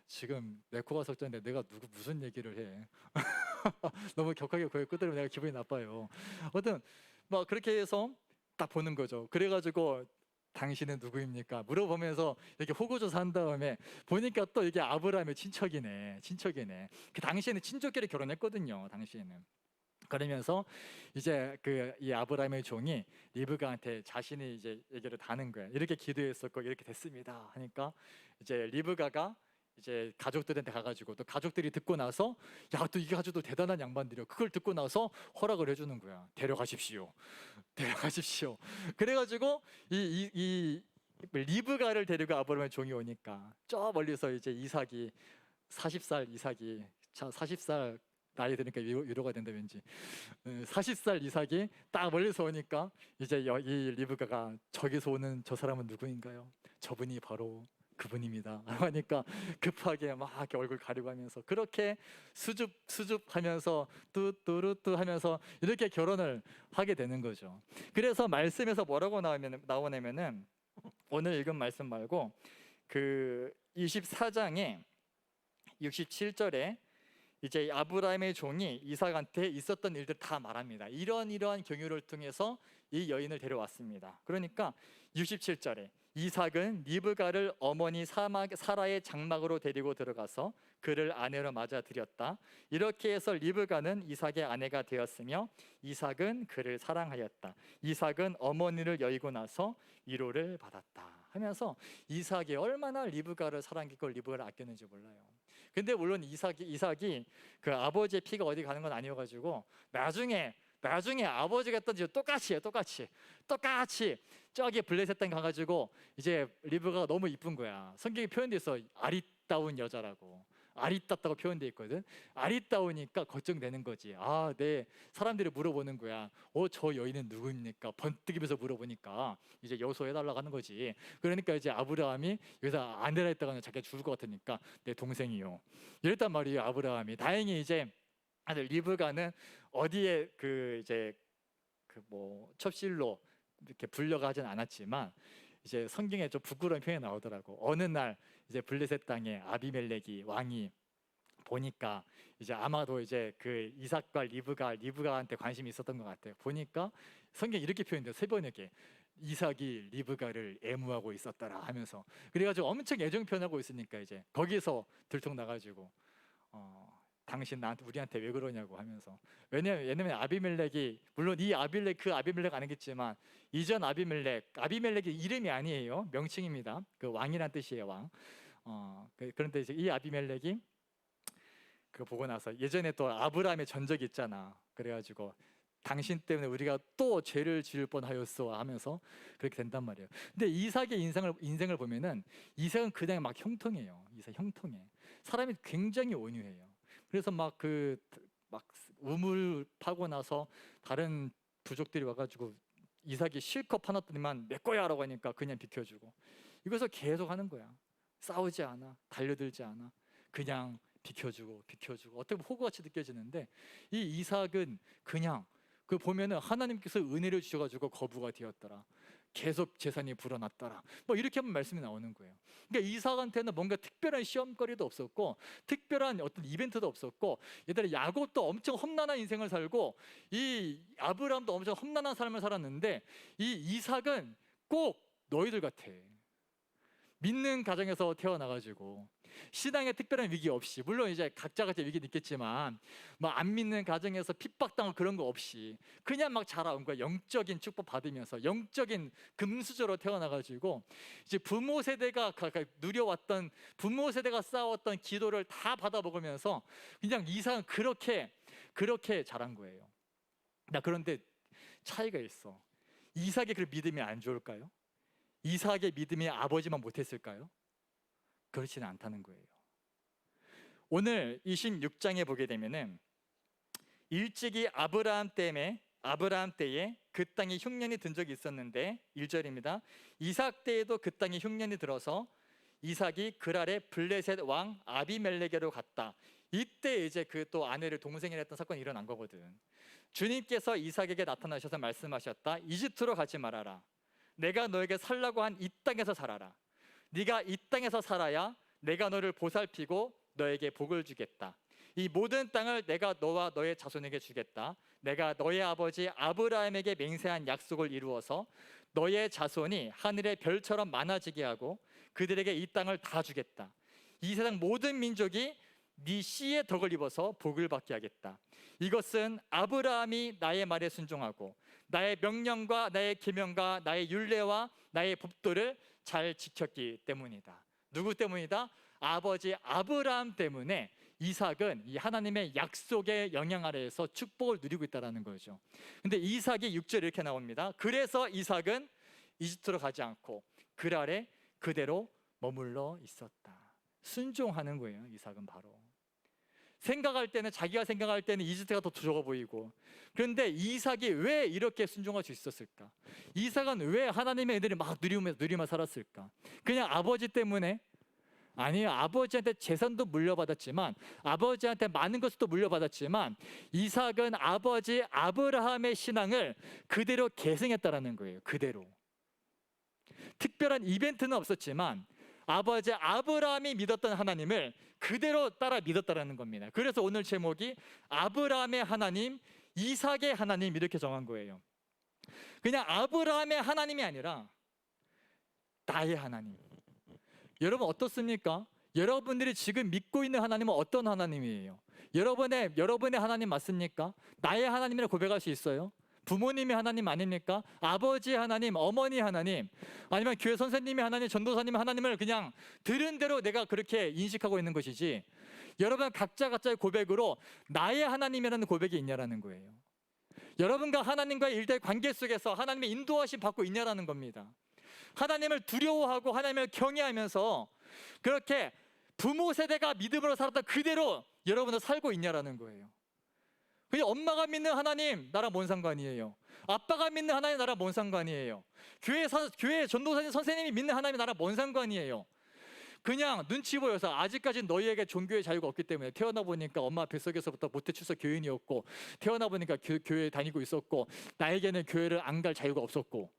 지금 내 코가 석자인데 내가 누구 무슨 얘기를 해. 너무 격하게 고개 끄덕이면 내가 기분이 나빠요. 아무튼 막 그렇게 해서 딱 보는 거죠. 그래가지고 당신은 누구입니까? 물어보면서 이렇게 호구조사 한 다음에 보니까 또 이게 아브라함의 친척이네. 그 당시에는 친족끼리 결혼했거든요. 당시에는. 그러면서 이제 그 이 아브라함의 종이 리브가한테 자신이 이제 얘기를 다는 거야. 이렇게 기도했었고 이렇게 됐습니다 하니까 이제 리브가가 이제 가족들한테 가가지고 또 가족들이 듣고 나서 야, 또 이 가족도 대단한 양반들이야. 그걸 듣고 나서 허락을 해주는 거야. 데려가십시오. 데려가십시오. 그래가지고 이 리브가를 데리고 아브라함의 종이 오니까 저 멀리서 이제 이삭이 40살 이삭이 40살 나이 드니까 위로가 된다 왠지 40살 이삭이 딱 멀리서 오니까 이제 이 리브가가 저기서 오는 저 사람은 누구인가요? 저분이 바로 그분입니다. 하니까 급하게 막 이렇게 얼굴 가리고 하면서 그렇게 수줍하면서 뚜뚜루뚜 하면서 이렇게 결혼을 하게 되는 거죠. 그래서 말씀에서 뭐라고 나오냐면은 오늘 읽은 말씀 말고 그 24장에 67절에 이제 아브라함의 종이 이삭한테 있었던 일들 다 말합니다. 이러한 경유를 통해서 이 여인을 데려왔습니다. 그러니까 67절에 이삭은 리브가를 어머니 사라의 장막으로 데리고 들어가서 그를 아내로 맞아들였다. 이렇게 해서 리브가는 이삭의 아내가 되었으며 이삭은 그를 사랑하였다. 이삭은 어머니를 여의고 나서 위로를 받았다 하면서 이삭이 얼마나 리브가를 사랑했고 리브가를 아꼈는지 몰라요. 근데 물론 이삭이 그 아버지의 피가 어디 가는 건 아니어가지고 나중에 아버지가 했던 짓 똑같이 저기 블레셋 땅 가가지고 이제 리브가가 너무 이쁜 거야. 성경에 표현돼 있어. 아리따운 여자라고. 아리따다고 표현돼 있거든. 아리따우니까 걱정되는 거지. 네, 사람들이 물어보는 거야. 저 여인은 누구입니까? 번뜩이면서 물어보니까 이제 여소해달라고 하는 거지. 그러니까 이제 아브라함이 여기서 아내라 했다가는 자기가 죽을 것 같으니까 내 동생이요. 이랬단 말이에요. 아브라함이. 다행히 이제 리브가는 어디에 그 이제 그 뭐 첩실로 이렇게 불려가진 않았지만 이제 성경에 좀 부끄러운 표현이 나오더라고. 어느 날 이제 블레셋 땅에 아비멜렉이 왕이 보니까 이제 아마도 이제 그 이삭과 리브가한테 관심이 있었던 것 같아요. 보니까 성경에 이렇게 표현돼요. 새번역에 이삭이 리브가를 애무하고 있었더라 하면서 그래가지고 엄청 애정 표현하고 있으니까 이제 거기서 들통나가지고 당신 우리한테 왜 그러냐고 하면서 왜냐면 아비멜렉이 물론 그 아비멜렉 아니겠지만 이전 아비멜렉이 이름이 아니에요. 명칭입니다. 그 왕이란 뜻이에요. 왕. 그런데 이제 이 아비멜렉이 그거 보고 나서 예전에 또 아브라함의 전적이 있잖아. 그래가지고 당신 때문에 우리가 또 죄를 지을 뻔하였어 하면서 그렇게 된단 말이에요. 근데 이삭의 인생을 보면은 이삭은 그냥 막 형통해요. 이삭 형통해. 사람이 굉장히 온유해요. 그래서 막 우물 파고 나서 다른 부족들이 와가지고 이삭이 실컷 파놨더니만 내 거야라고 하니까 그냥 비켜주고 이것을 계속 하는 거야. 싸우지 않아, 달려들지 않아, 그냥 비켜주고 어떻게 보면 호구같이 느껴지는데 이 이삭은 그냥 그 보면은 하나님께서 은혜를 주셔가지고 거부가 되었더라. 계속 재산이 불어났더라. 뭐 이렇게 하면 말씀이 나오는 거예요. 그러니까 이삭한테는 뭔가 특별한 시험거리도 없었고 특별한 어떤 이벤트도 없었고 얘들아 야곱도 엄청 험난한 인생을 살고 이 아브라함도 엄청 험난한 삶을 살았는데 이 이삭은 꼭 너희들 같아. 믿는 가정에서 태어나가지고 신앙에 특별한 위기 없이 물론 이제 각자 위기는 있겠지만 뭐 안 믿는 가정에서 핍박당하고 그런 거 없이 그냥 막 자라온 거야. 영적인 축복 받으면서 영적인 금수저로 태어나가지고 이제 부모 세대가 누려왔던 부모 세대가 쌓아왔던 기도를 다 받아 먹으면서 그냥 이삭은 그렇게 자란 거예요. 그런데 차이가 있어. 이삭의 그 믿음이 안 좋을까요? 이삭의 믿음이 아버지만 못했을까요? 그렇지는 않다는 거예요. 오늘 26장에 보게 되면은 일찍이 아브라함 때에 그 땅에 흉년이 든 적이 있었는데 1절입니다. 이삭 때에도 그 땅에 흉년이 들어서 이삭이 그랄의 블레셋 왕 아비멜렉에로 갔다. 이때 이제 그 또 아내를 동생이라 했던 사건이 일어난 거거든. 주님께서 이삭에게 나타나셔서 말씀하셨다. 이집트로 가지 말아라. 내가 너에게 살라고 한 이 땅에서 살아라. 네가 이 땅에서 살아야 내가 너를 보살피고 너에게 복을 주겠다. 이 모든 땅을 내가 너와 너의 자손에게 주겠다. 내가 너의 아버지 아브라함에게 맹세한 약속을 이루어서 너의 자손이 하늘의 별처럼 많아지게 하고 그들에게 이 땅을 다 주겠다. 이 세상 모든 민족이 네 씨의 덕을 입어서 복을 받게 하겠다. 이것은 아브라함이 나의 말에 순종하고 나의 명령과 나의 계명과 나의 율례와 나의 법도를 잘 지켰기 때문이다. 누구 때문이다? 아버지 아브라함 때문에 이삭은 이 하나님의 약속의 영향 아래에서 축복을 누리고 있다는 거죠. 근데 이삭이 6절에 이렇게 나옵니다. 그래서 이삭은 이집트로 가지 않고 그랄에 그대로 머물러 있었다. 순종하는 거예요. 이삭은 바로 자기가 생각할 때는 이집트가 더 좋아 보이고, 그런데 이삭이 왜 이렇게 순종할 수 있었을까? 이삭은 왜 하나님의 애들이 막 누리며 살았을까? 그냥 아버지 때문에? 아니요. 아버지한테 재산도 물려받았지만, 아버지한테 많은 것도 물려받았지만, 이삭은 아버지 아브라함의 신앙을 그대로 계승했다라는 거예요. 그대로. 특별한 이벤트는 없었지만 아버지 아브라함이 믿었던 하나님을 그대로 따라 믿었다라는 겁니다. 그래서 오늘 제목이 아브라함의 하나님, 이삭의 하나님 이렇게 정한 거예요. 그냥 아브라함의 하나님이 아니라 나의 하나님. 여러분 어떻습니까? 여러분들이 지금 믿고 있는 하나님은 어떤 하나님이에요? 여러분의 하나님 맞습니까? 나의 하나님이라 고백할 수 있어요? 부모님의 하나님 아닙니까? 아버지의 하나님, 어머니 하나님, 아니면 교회 선생님의 하나님, 전도사님의 하나님을 그냥 들은 대로 내가 그렇게 인식하고 있는 것이지, 여러분 각자의 고백으로 나의 하나님이라는 고백이 있냐라는 거예요. 여러분과 하나님과의 일대의 관계 속에서 하나님의 인도하심 받고 있냐라는 겁니다. 하나님을 두려워하고 하나님을 경외하면서 그렇게 부모 세대가 믿음으로 살았던 그대로 여러분은 살고 있냐라는 거예요. 그냥 엄마가 믿는 하나님 나랑 뭔 상관이에요? 아빠가 믿는 하나님 나랑 뭔 상관이에요? 교회 전도사님 선생님이 믿는 하나님 나랑 뭔 상관이에요? 그냥 눈치 보여서 아직까지 너희에게 종교의 자유가 없기 때문에, 태어나 보니까 엄마 뱃속에서부터 모태 출석 교인이었고, 태어나 보니까 교회 다니고 있었고, 나에게는 교회를 안 갈 자유가 없었고,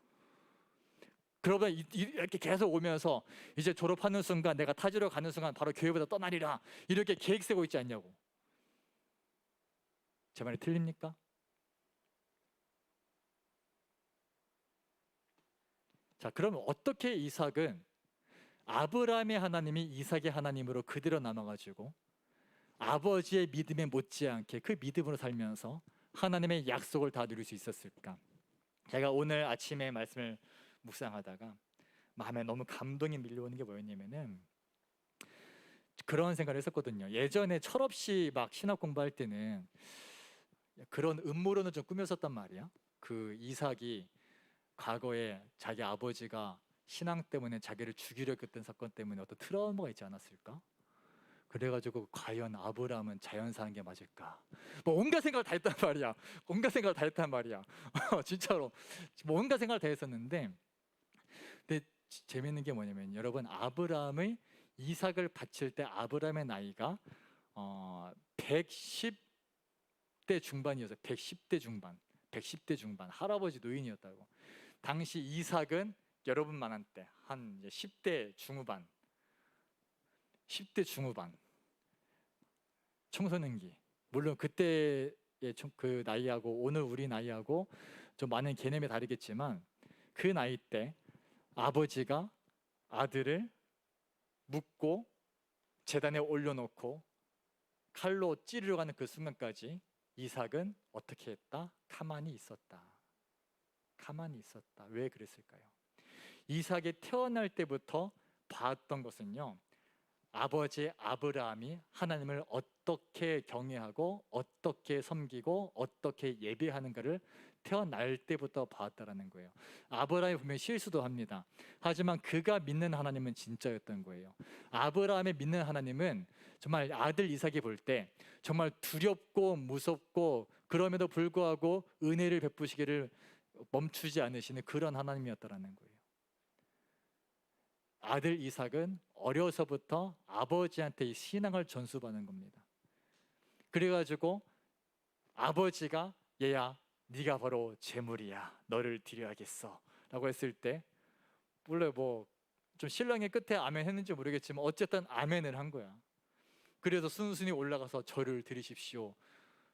그러면 이렇게 계속 오면서 이제 졸업하는 순간, 내가 타지로 가는 순간 바로 교회보다 떠나리라, 이렇게 계획 세고 있지 않냐고. 제 말이 틀립니까? 자, 그럼 어떻게 이삭은 아브라함의 하나님이 이삭의 하나님으로 그대로 남아가지고 아버지의 믿음에 못지않게 그 믿음으로 살면서 하나님의 약속을 다 누릴 수 있었을까? 제가 오늘 아침에 말씀을 묵상하다가 마음에 너무 감동이 밀려오는 게 뭐였냐면은, 그런 생각을 했었거든요. 예전에 철없이 막 신학 공부할 때는 그런 음모론을 좀 꾸몄었단 말이야. 그 이삭이 과거에 자기 아버지가 신앙 때문에 자기를 죽이려고 했던 사건 때문에 어떤 트라우마가 있지 않았을까? 그래가지고 과연 아브라함은 자연 사는 게 맞을까? 뭐 온갖 생각을 다 했단 말이야. 온갖 생각을 다 했단 말이야. 진짜로 뭐 온갖 생각을 다 했었는데, 근데 재밌는 게 뭐냐면, 여러분 아브라함의 이삭을 바칠 때 아브라함의 나이가 110대 중반이었어요. 110대 중반 할아버지 노인이었다고. 당시 이삭은 여러분만한 때 한 10대 중후반 청소년기. 물론 그때의 그 나이하고 오늘 우리 나이하고 좀 많은 개념이 다르겠지만, 그 나이 때 아버지가 아들을 묶고 제단에 올려놓고 칼로 찌르러 가는 그 순간까지 이삭은 어떻게 했다? 가만히 있었다. 왜 그랬을까요? 이삭이 태어날 때부터 봤던 것은요, 아버지 아브라함이 하나님을 어떻게 경외하고 어떻게 섬기고 어떻게 예배하는가를 태어날 때부터 봤다라는 거예요. 아브라함이 분명히 실수도 합니다. 하지만 그가 믿는 하나님은 진짜였던 거예요. 아브라함이 믿는 하나님은 정말 아들 이삭이 볼 때 정말 두렵고 무섭고, 그럼에도 불구하고 은혜를 베푸시기를 멈추지 않으시는 그런 하나님이었다라는 거예요. 아들 이삭은 어려서부터 아버지한테 이 신앙을 전수받는 겁니다. 그래가지고 아버지가 얘야 네가 바로 재물이야, 너를 드려야겠어 라고 했을 때, 원래 뭐 좀 신랑의 끝에 아멘 했는지 모르겠지만 어쨌든 아멘을 한 거야. 그래서 순순히 올라가서 저를 드리십시오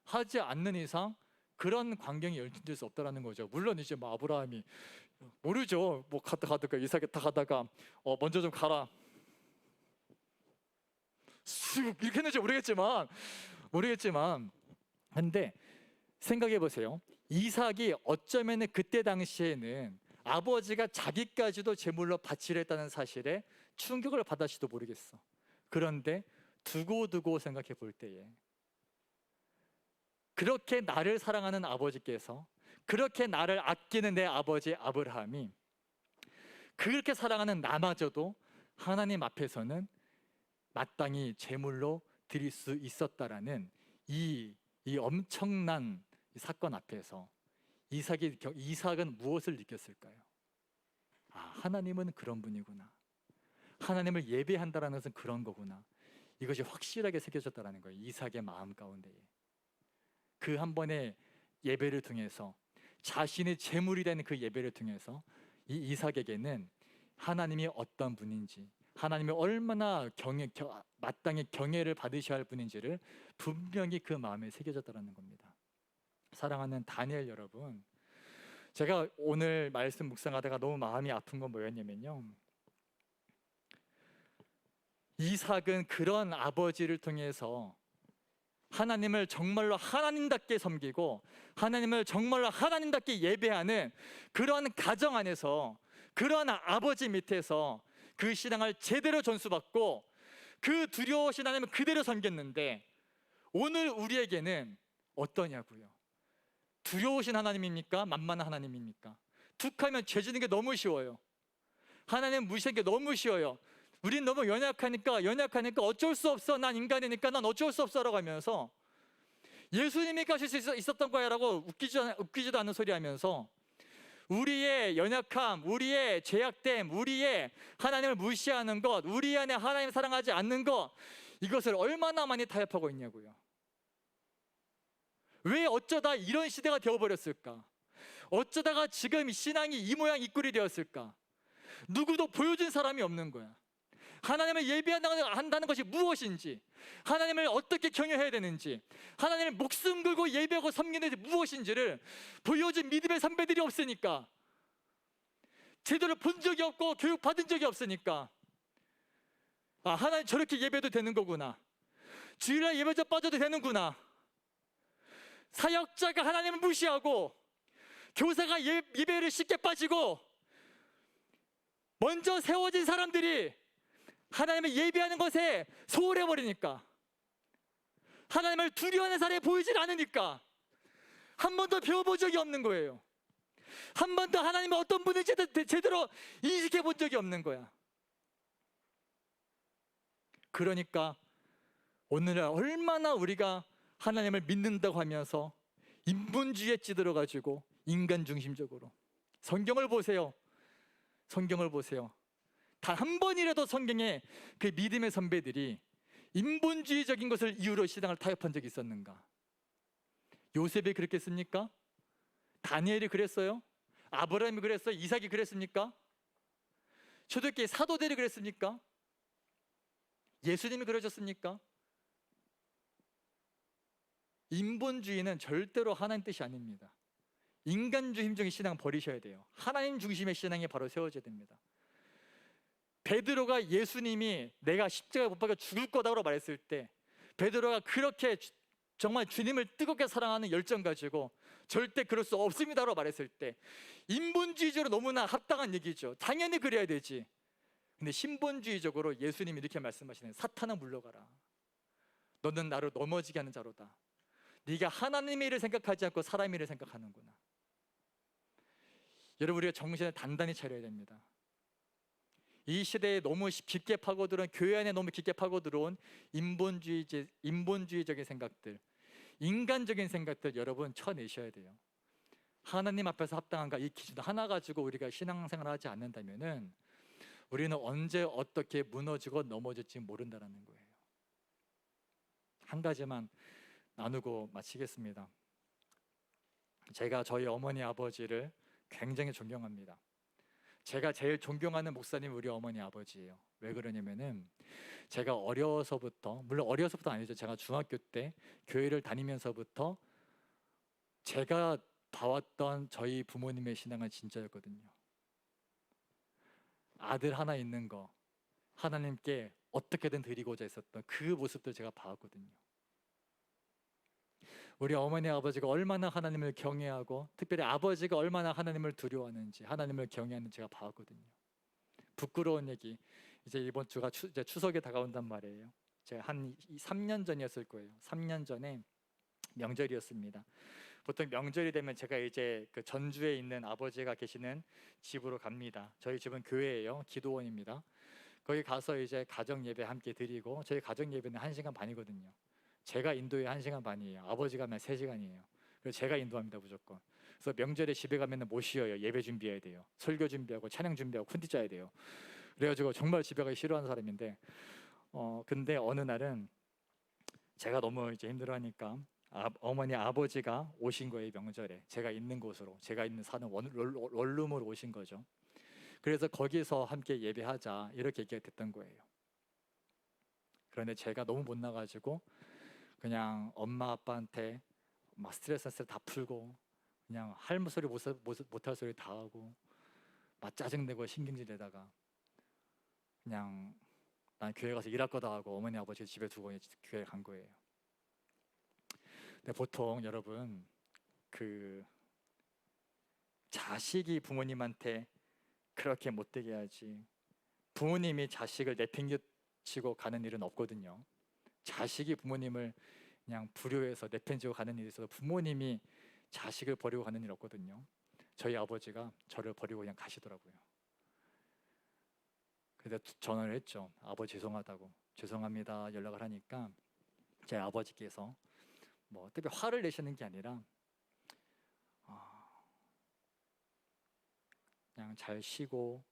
하지 않는 이상 그런 광경이 열진될 수 없다라는 거죠. 물론 이제 뭐 아브라함이 모르죠. 뭐 가다가 이삭이 다 가다가 먼저 좀 가라 쑥 이렇게 했는지 모르겠지만 근데 생각해 보세요. 이삭이 어쩌면 그때 당시에는 아버지가 자기까지도 제물로 바치려 했다는 사실에 충격을 받았지도 모르겠어. 그런데 두고 생각해 볼 때에 그렇게 나를 사랑하는 아버지께서, 그렇게 나를 아끼는 내 아버지 아브라함이 그렇게 사랑하는 나마저도 하나님 앞에서는 마땅히 제물로 드릴 수 있었다라는 이 엄청난 사건 앞에서 이삭은 무엇을 느꼈을까요? 아, 하나님은 그런 분이구나. 하나님을 예배한다라는 것은 그런 거구나. 이것이 확실하게 새겨졌다라는 거예요. 이삭의 마음 가운데에. 그 한 번의 예배를 통해서, 자신의 제물이 되는 그 예배를 통해서 이 이삭에게는 하나님이 어떤 분인지, 하나님이 얼마나 마땅히 경외를 받으셔야 할 분인지를 분명히 그 마음에 새겨졌다는 겁니다. 사랑하는 다니엘 여러분, 제가 오늘 말씀 묵상하다가 너무 마음이 아픈 건 뭐였냐면요, 이삭은 그런 아버지를 통해서 하나님을 정말로 하나님답게 섬기고 하나님을 정말로 하나님답게 예배하는 그런 가정 안에서, 그런 아버지 밑에서 그 신앙을 제대로 전수받고 그 두려우신 하나님을 그대로 섬겼는데, 오늘 우리에게는 어떠냐고요? 두려우신 하나님입니까? 만만한 하나님입니까? 툭하면 죄 짓는 게 너무 쉬워요. 하나님 무시하는 게 너무 쉬워요. 우린 너무 연약하니까 어쩔 수 없어, 난 인간이니까 난 어쩔 수 없어라고 하면서, 예수님이 가실 수 있었던 거야 라고 웃기지도 않는 소리 하면서 우리의 연약함, 우리의 죄악됨, 우리의 하나님을 무시하는 것, 우리 안에 하나님 사랑하지 않는 것, 이것을 얼마나 많이 타협하고 있냐고요. 왜 어쩌다 이런 시대가 되어버렸을까? 어쩌다가 지금 신앙이 이 모양 이 꼴이 되었을까? 누구도 보여준 사람이 없는 거야. 하나님을 예배한다는 것이 무엇인지, 하나님을 어떻게 경외해야 되는지, 하나님을 목숨 걸고 예배하고 섬기는 것이 무엇인지를 보여준 믿음의 선배들이 없으니까, 제대로 본 적이 없고 교육받은 적이 없으니까, 아, 하나님 저렇게 예배도 되는 거구나, 주일날 예배자 빠져도 되는구나, 사역자가 하나님을 무시하고 교사가 예배를 쉽게 빠지고 먼저 세워진 사람들이 하나님을 예배하는 것에 소홀해버리니까, 하나님을 두려워하는 사람이 보이질 않으니까 한 번도 배워본 적이 없는 거예요. 한 번도 하나님이 어떤 분인지 제대로 인식해 본 적이 없는 거야. 그러니까 오늘날 얼마나 우리가 하나님을 믿는다고 하면서 인본주의에 찌들어가지고 인간 중심적으로, 성경을 보세요. 성경을 보세요. 단 한 번이라도 성경에 그 믿음의 선배들이 인본주의적인 것을 이유로 신앙을 타협한 적이 있었는가? 요셉이 그랬겠습니까? 다니엘이 그랬어요? 아브라함이 그랬어요? 이삭이 그랬습니까? 초대교회 사도들이 그랬습니까? 예수님이 그러셨습니까? 인본주의는 절대로 하나님 뜻이 아닙니다. 인간 중심적인 신앙 버리셔야 돼요. 하나님 중심의 신앙이 바로 세워져야 됩니다. 베드로가 예수님이 내가 십자가에 못 박혀 죽을 거다라고 말했을 때, 베드로가 그렇게 정말 주님을 뜨겁게 사랑하는 열정 가지고 절대 그럴 수 없습니다라고 말했을 때, 인본주의적으로 너무나 합당한 얘기죠. 당연히 그래야 되지. 근데 신본주의적으로 예수님이 이렇게 말씀하시는, 사탄아 물러가라. 너는 나를 넘어지게 하는 자로다. 네가 하나님의 일을 생각하지 않고 사람의 일을 생각하는구나. 여러분, 우리가 정신을 단단히 차려야 됩니다. 이 시대에 너무 깊게 파고들어온, 교회 안에 너무 깊게 파고들어온 인본주의적인 생각들, 인간적인 생각들 여러분 쳐내셔야 돼요. 하나님 앞에서 합당한가, 이 기준 하나 가지고 우리가 신앙생활을 하지 않는다면은 우리는 언제 어떻게 무너지고 넘어질지 모른다는 거예요. 한 가지만 나누고 마치겠습니다. 제가 저희 어머니 아버지를 굉장히 존경합니다. 제가 제일 존경하는 목사님 우리 어머니 아버지예요. 왜 그러냐면은 제가 어려서부터, 물론 어려서부터 아니죠, 제가 중학교 때 교회를 다니면서부터 제가 봐왔던 저희 부모님의 신앙은 진짜였거든요. 아들 하나 있는 거 하나님께 어떻게든 드리고자 했었던 그 모습들 제가 봐왔거든요. 우리 어머니 아버지가 얼마나 하나님을 경외하고 특별히 아버지가 얼마나 하나님을 두려워하는지 하나님을 경외하는지 제가 봤거든요. 부끄러운 얘기, 이제 이번 주가 이제 추석에 다가온단 말이에요. 제가 한 3년 전이었을 거예요. 3년 전에 명절이었습니다. 보통 명절이 되면 제가 이제 그 전주에 있는 아버지가 계시는 집으로 갑니다. 저희 집은 교회예요. 기도원입니다. 거기 가서 이제 가정 예배 함께 드리고, 저희 가정 예배는 1시간 반이거든요. 제가 인도에 1시간 반이에요. 아버지가 하면 3시간이에요. 그래서 제가 인도합니다, 무조건. 그래서 명절에 집에 가면 못 쉬어요. 예배 준비해야 돼요. 설교 준비하고 찬양 준비하고 쿤티 짜야 돼요. 그래가지고 정말 집에 가기 싫어하는 사람인데, 근데 어느 날은 제가 너무 이제 힘들어하니까 어머니 아버지가 오신 거예요. 명절에 제가 있는 곳으로, 제가 있는 사는 원룸으로 오신 거죠. 그래서 거기서 함께 예배하자 이렇게 얘기가 됐던 거예요. 그런데 제가 너무 못 나가지고 그냥 엄마 아빠한테 막 스트레스 다 풀고 그냥 할 소리 못할 소리 다 하고 막 짜증내고 신경질내다가 그냥 난 교회 가서 일할 거다 하고 어머니 아버지 집에 두고 교회 간 거예요. 근데 보통 여러분 그 자식이 부모님한테 그렇게 못되게 하지, 부모님이 자식을 내팽개치고 가는 일은 없거든요. 자식이 부모님을 그냥 불효해서 내팽개치고 가는 일이 있어도 부모님이 자식을 버리고 가는 일 없거든요. 저희 아버지가 저를 버리고 그냥 가시더라고요. 그래서 전화를 했죠. 아버지 죄송하다고. 죄송합니다 연락을 하니까 제 아버지께서 뭐 특별히 화를 내시는 게 아니라 그냥 잘 쉬고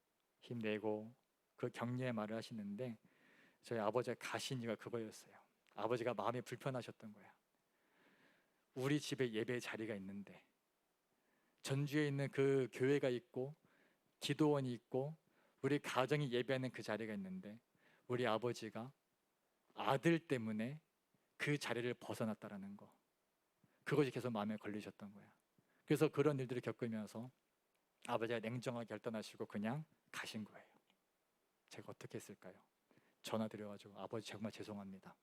힘내고 그 격려의 말을 하시는데, 저희 아버지가 가신 이유가 그거였어요. 아버지가 마음이 불편하셨던 거야. 우리 집에 예배 자리가 있는데, 전주에 있는 그 교회가 있고 기도원이 있고 우리 가정이 예배하는 그 자리가 있는데 우리 아버지가 아들 때문에 그 자리를 벗어났다라는 거, 그것이 계속 마음에 걸리셨던 거야. 그래서 그런 일들을 겪으면서 아버지가 냉정하게 결단하시고 그냥 가신 거예요. 제가 어떻게 했을까요? 전화 드려가지고 아버지 정말 죄송합니다.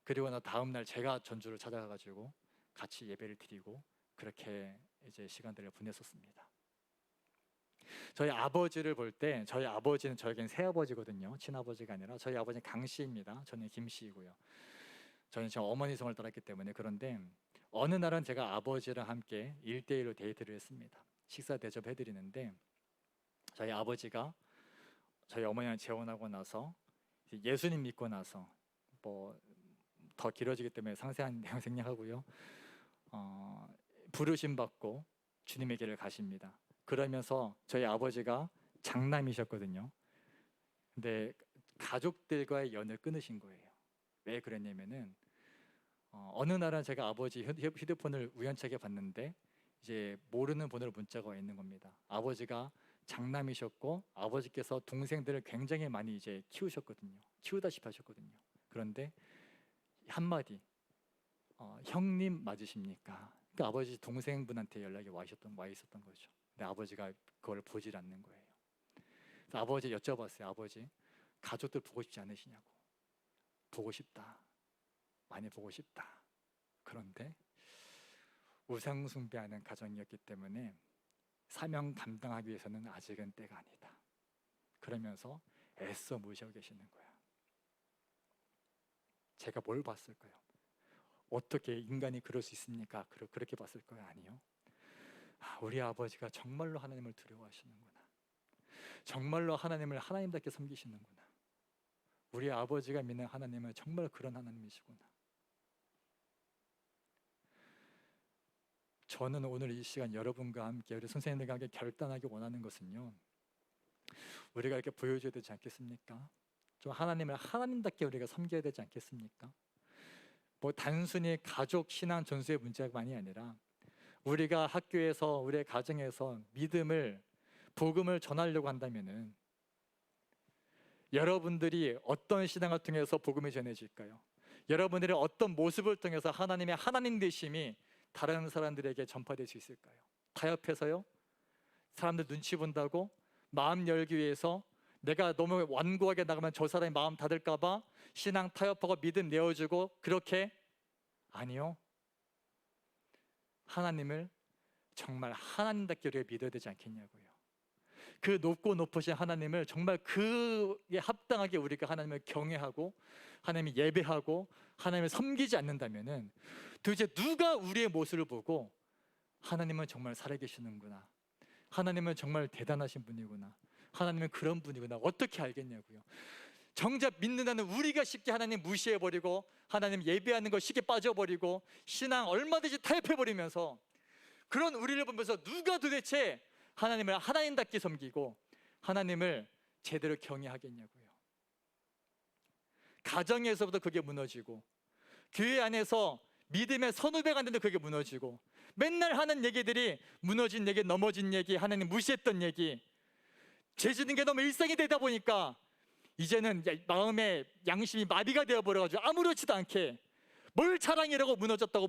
그리고 나 다음 날 제가 전주를 찾아가가지고 같이 예배를 드리고 그렇게 이제 시간들을 보냈었습니다. 저희 아버지를 볼 때, 저희 아버지는 저에겐 새아버지거든요. 친아버지가 아니라 저희 아버지는 강씨입니다. 저는 김씨이고요. 저는 제 어머니 성을 따랐기 때문에. 그런데 어느 날은 제가 아버지랑 함께 1대1로 데이트를 했습니다. 식사 대접해드리는데 저희 아버지가 저희 어머니랑 재혼하고 나서 예수님 믿고 나서 뭐 더 길어지기 때문에 상세한 내용 생략하고요. 부르심 받고 주님의 길을 가십니다. 그러면서 저희 아버지가 장남이셨거든요. 근데 가족들과의 연을 끊으신 거예요. 왜 그랬냐면은 어느 날은 제가 아버지 휴대폰을 우연찮게 봤는데 이제 모르는 번호로 문자가 와 있는 겁니다. 아버지가 장남이셨고 아버지께서 동생들을 굉장히 많이 이제 키우셨거든요. 키우다시피 하셨거든요. 그런데 한마디 형님 맞으십니까? 그러니까 아버지 동생분한테 연락이 와 있었던 거죠. 근데 아버지가 그걸 보질 않는 거예요. 그래서 아버지 여쭤봤어요. 아버지 가족들 보고 싶지 않으시냐고. 보고 싶다. 많이 보고 싶다. 그런데 우상 숭배하는 가정이었기 때문에 사명 감당하기 위해서는 아직은 때가 아니다. 그러면서 애써 모시고 계시는 거야. 제가 뭘 봤을까요? 어떻게 인간이 그럴 수 있습니까? 그렇게 봤을 거예요? 아니요. 우리 아버지가 정말로 하나님을 두려워하시는구나. 정말로 하나님을 하나님답게 섬기시는구나. 우리 아버지가 믿는 하나님은 정말 그런 하나님이시구나. 저는 오늘 이 시간 여러분과 함께, 우리 선생님들과 함께 결단하기 원하는 것은요, 우리가 이렇게 보여줘야 되지 않겠습니까? 좀 하나님을 하나님답게 우리가 섬겨야 되지 않겠습니까? 뭐 단순히 가족 신앙 전수의 문제만이 아니라 우리가 학교에서, 우리의 가정에서 복음을 전하려고 한다면은 여러분들이 어떤 신앙을 통해서 복음이 전해질까요? 여러분들이 어떤 모습을 통해서 하나님의 하나님 되심이 다른 사람들에게 전파될 수 있을까요? 타협해서요? 사람들 눈치 본다고 마음 열기 위해서 내가 너무 완고하게 나가면 저 사람이 마음 닫을까 봐 신앙 타협하고 믿음 내어주고 그렇게? 아니요. 하나님을 정말 하나님답게 우리가 믿어야 되지 않겠냐고요. 그 높고 높으신 하나님을 정말 그에 합당하게 우리가 하나님을 경외하고 하나님을 예배하고 하나님을 섬기지 않는다면은 도대체 누가 우리의 모습을 보고 하나님은 정말 살아계시는구나, 하나님은 정말 대단하신 분이구나, 하나님은 그런 분이구나 어떻게 알겠냐고요. 정작 믿는다는 우리가 쉽게 하나님 무시해버리고 하나님 예배하는 거 쉽게 빠져버리고 신앙 얼마든지 타협해버리면서 그런 우리를 보면서 누가 도대체 하나님을 하나님답게 섬기고 하나님을 제대로 경외하겠냐고요. 가정에서부터 그게 무너지고 교회 안에서 믿음의 선후배가 안 되는데 그게 무너지고 맨날 하는 얘기들이 무너진 얘기, 넘어진 얘기, 하나님 무시했던 얘기, 죄 짓는 게 너무 일상이 되다 보니까 이제는 마음의 양심이 마비가 되어버려가지고 아무렇지도 않게 뭘 자랑이라고 무너졌다고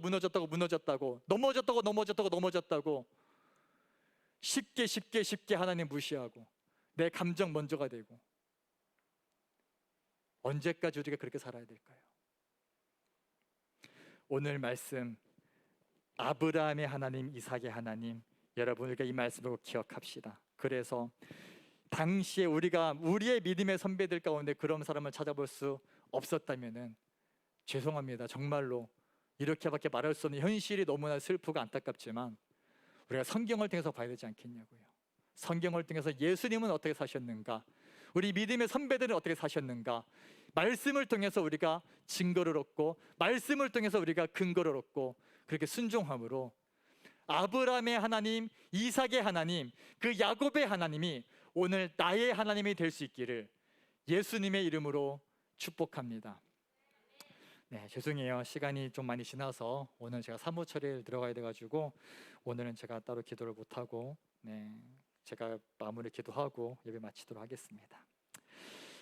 넘어졌다고 쉽게 하나님 무시하고 내 감정 먼저가 되고 언제까지 우리가 그렇게 살아야 될까요? 오늘 말씀 아브라함의 하나님, 이삭의 하나님, 여러분 우리가 이 말씀을 기억합시다. 그래서 당시에 우리가 우리의 믿음의 선배들 가운데 그런 사람을 찾아볼 수 없었다면은 죄송합니다. 정말로 이렇게밖에 말할 수 없는 현실이 너무나 슬프고 안타깝지만 우리가 성경을 통해서 봐야 되지 않겠냐고요. 성경을 통해서 예수님은 어떻게 사셨는가, 우리 믿음의 선배들은 어떻게 사셨는가, 말씀을 통해서 우리가 증거를 얻고 말씀을 통해서 우리가 근거를 얻고 그렇게 순종함으로 아브라함의 하나님, 이삭의 하나님, 그 야곱의 하나님이 오늘 나의 하나님이 될 수 있기를 예수님의 이름으로 축복합니다. 네, 죄송해요. 시간이 좀 많이 지나서 오늘 제가 사무 처리를 들어가야 돼가지고 오늘은 제가 따로 기도를 못하고 제가 마무리 기도하고 예배 마치도록 하겠습니다.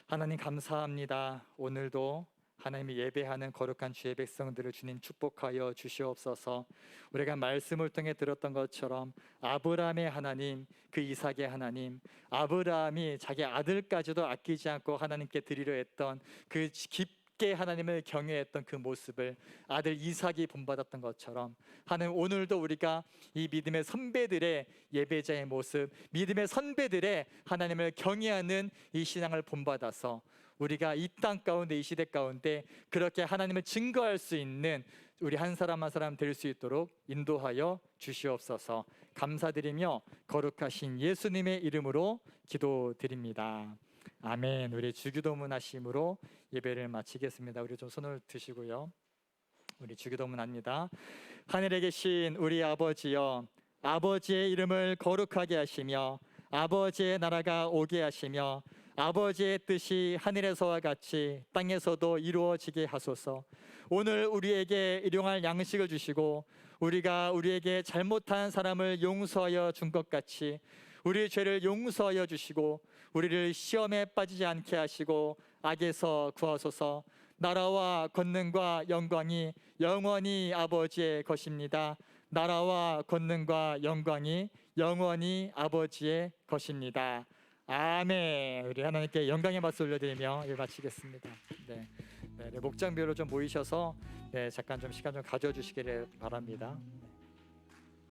하나님 감사합니다. 오늘도 하나님이 예배하는 거룩한 주의 백성들을 주님 축복하여 주시옵소서. 우리가 말씀을 통해 들었던 것처럼 아브라함의 하나님, 그 이삭의 하나님, 아브라함이 자기 아들까지도 아끼지 않고 하나님께 드리려 했던 그 깊게 하나님을 경외했던 그 모습을 아들 이삭이 본받았던 것처럼 하나님 오늘도 우리가 이 믿음의 선배들의 예배자의 모습, 믿음의 선배들의 하나님을 경외하는 이 신앙을 본받아서 우리가 이 땅 가운데 이 시대 가운데 그렇게 하나님을 증거할 수 있는 우리 한 사람 한 사람 될 수 있도록 인도하여 주시옵소서. 감사드리며 거룩하신 예수님의 이름으로 기도드립니다. 아멘. 우리 주기도문 하심으로 예배를 마치겠습니다. 우리 좀 손을 드시고요. 우리 주기도문 합니다. 하늘에 계신 우리 아버지여, 아버지의 이름을 거룩하게 하시며 아버지의 나라가 오게 하시며 아버지의 뜻이 하늘에서와 같이 땅에서도 이루어지게 하소서. 오늘 우리에게 일용할 양식을 주시고 우리가 우리에게 잘못한 사람을 용서하여 준 것 같이 우리 죄를 용서하여 주시고 우리를 시험에 빠지지 않게 하시고 악에서 구하소서. 나라와 권능과 영광이 영원히 아버지의 것입니다. 나라와 권능과 영광이 영원히 아버지의 것입니다. 아멘. 우리 하나님께 영광의 박수 올려드리며 일 마치겠습니다. 목장별로 좀 모이셔서 잠깐 좀 시간 좀 가져주시기를 바랍니다.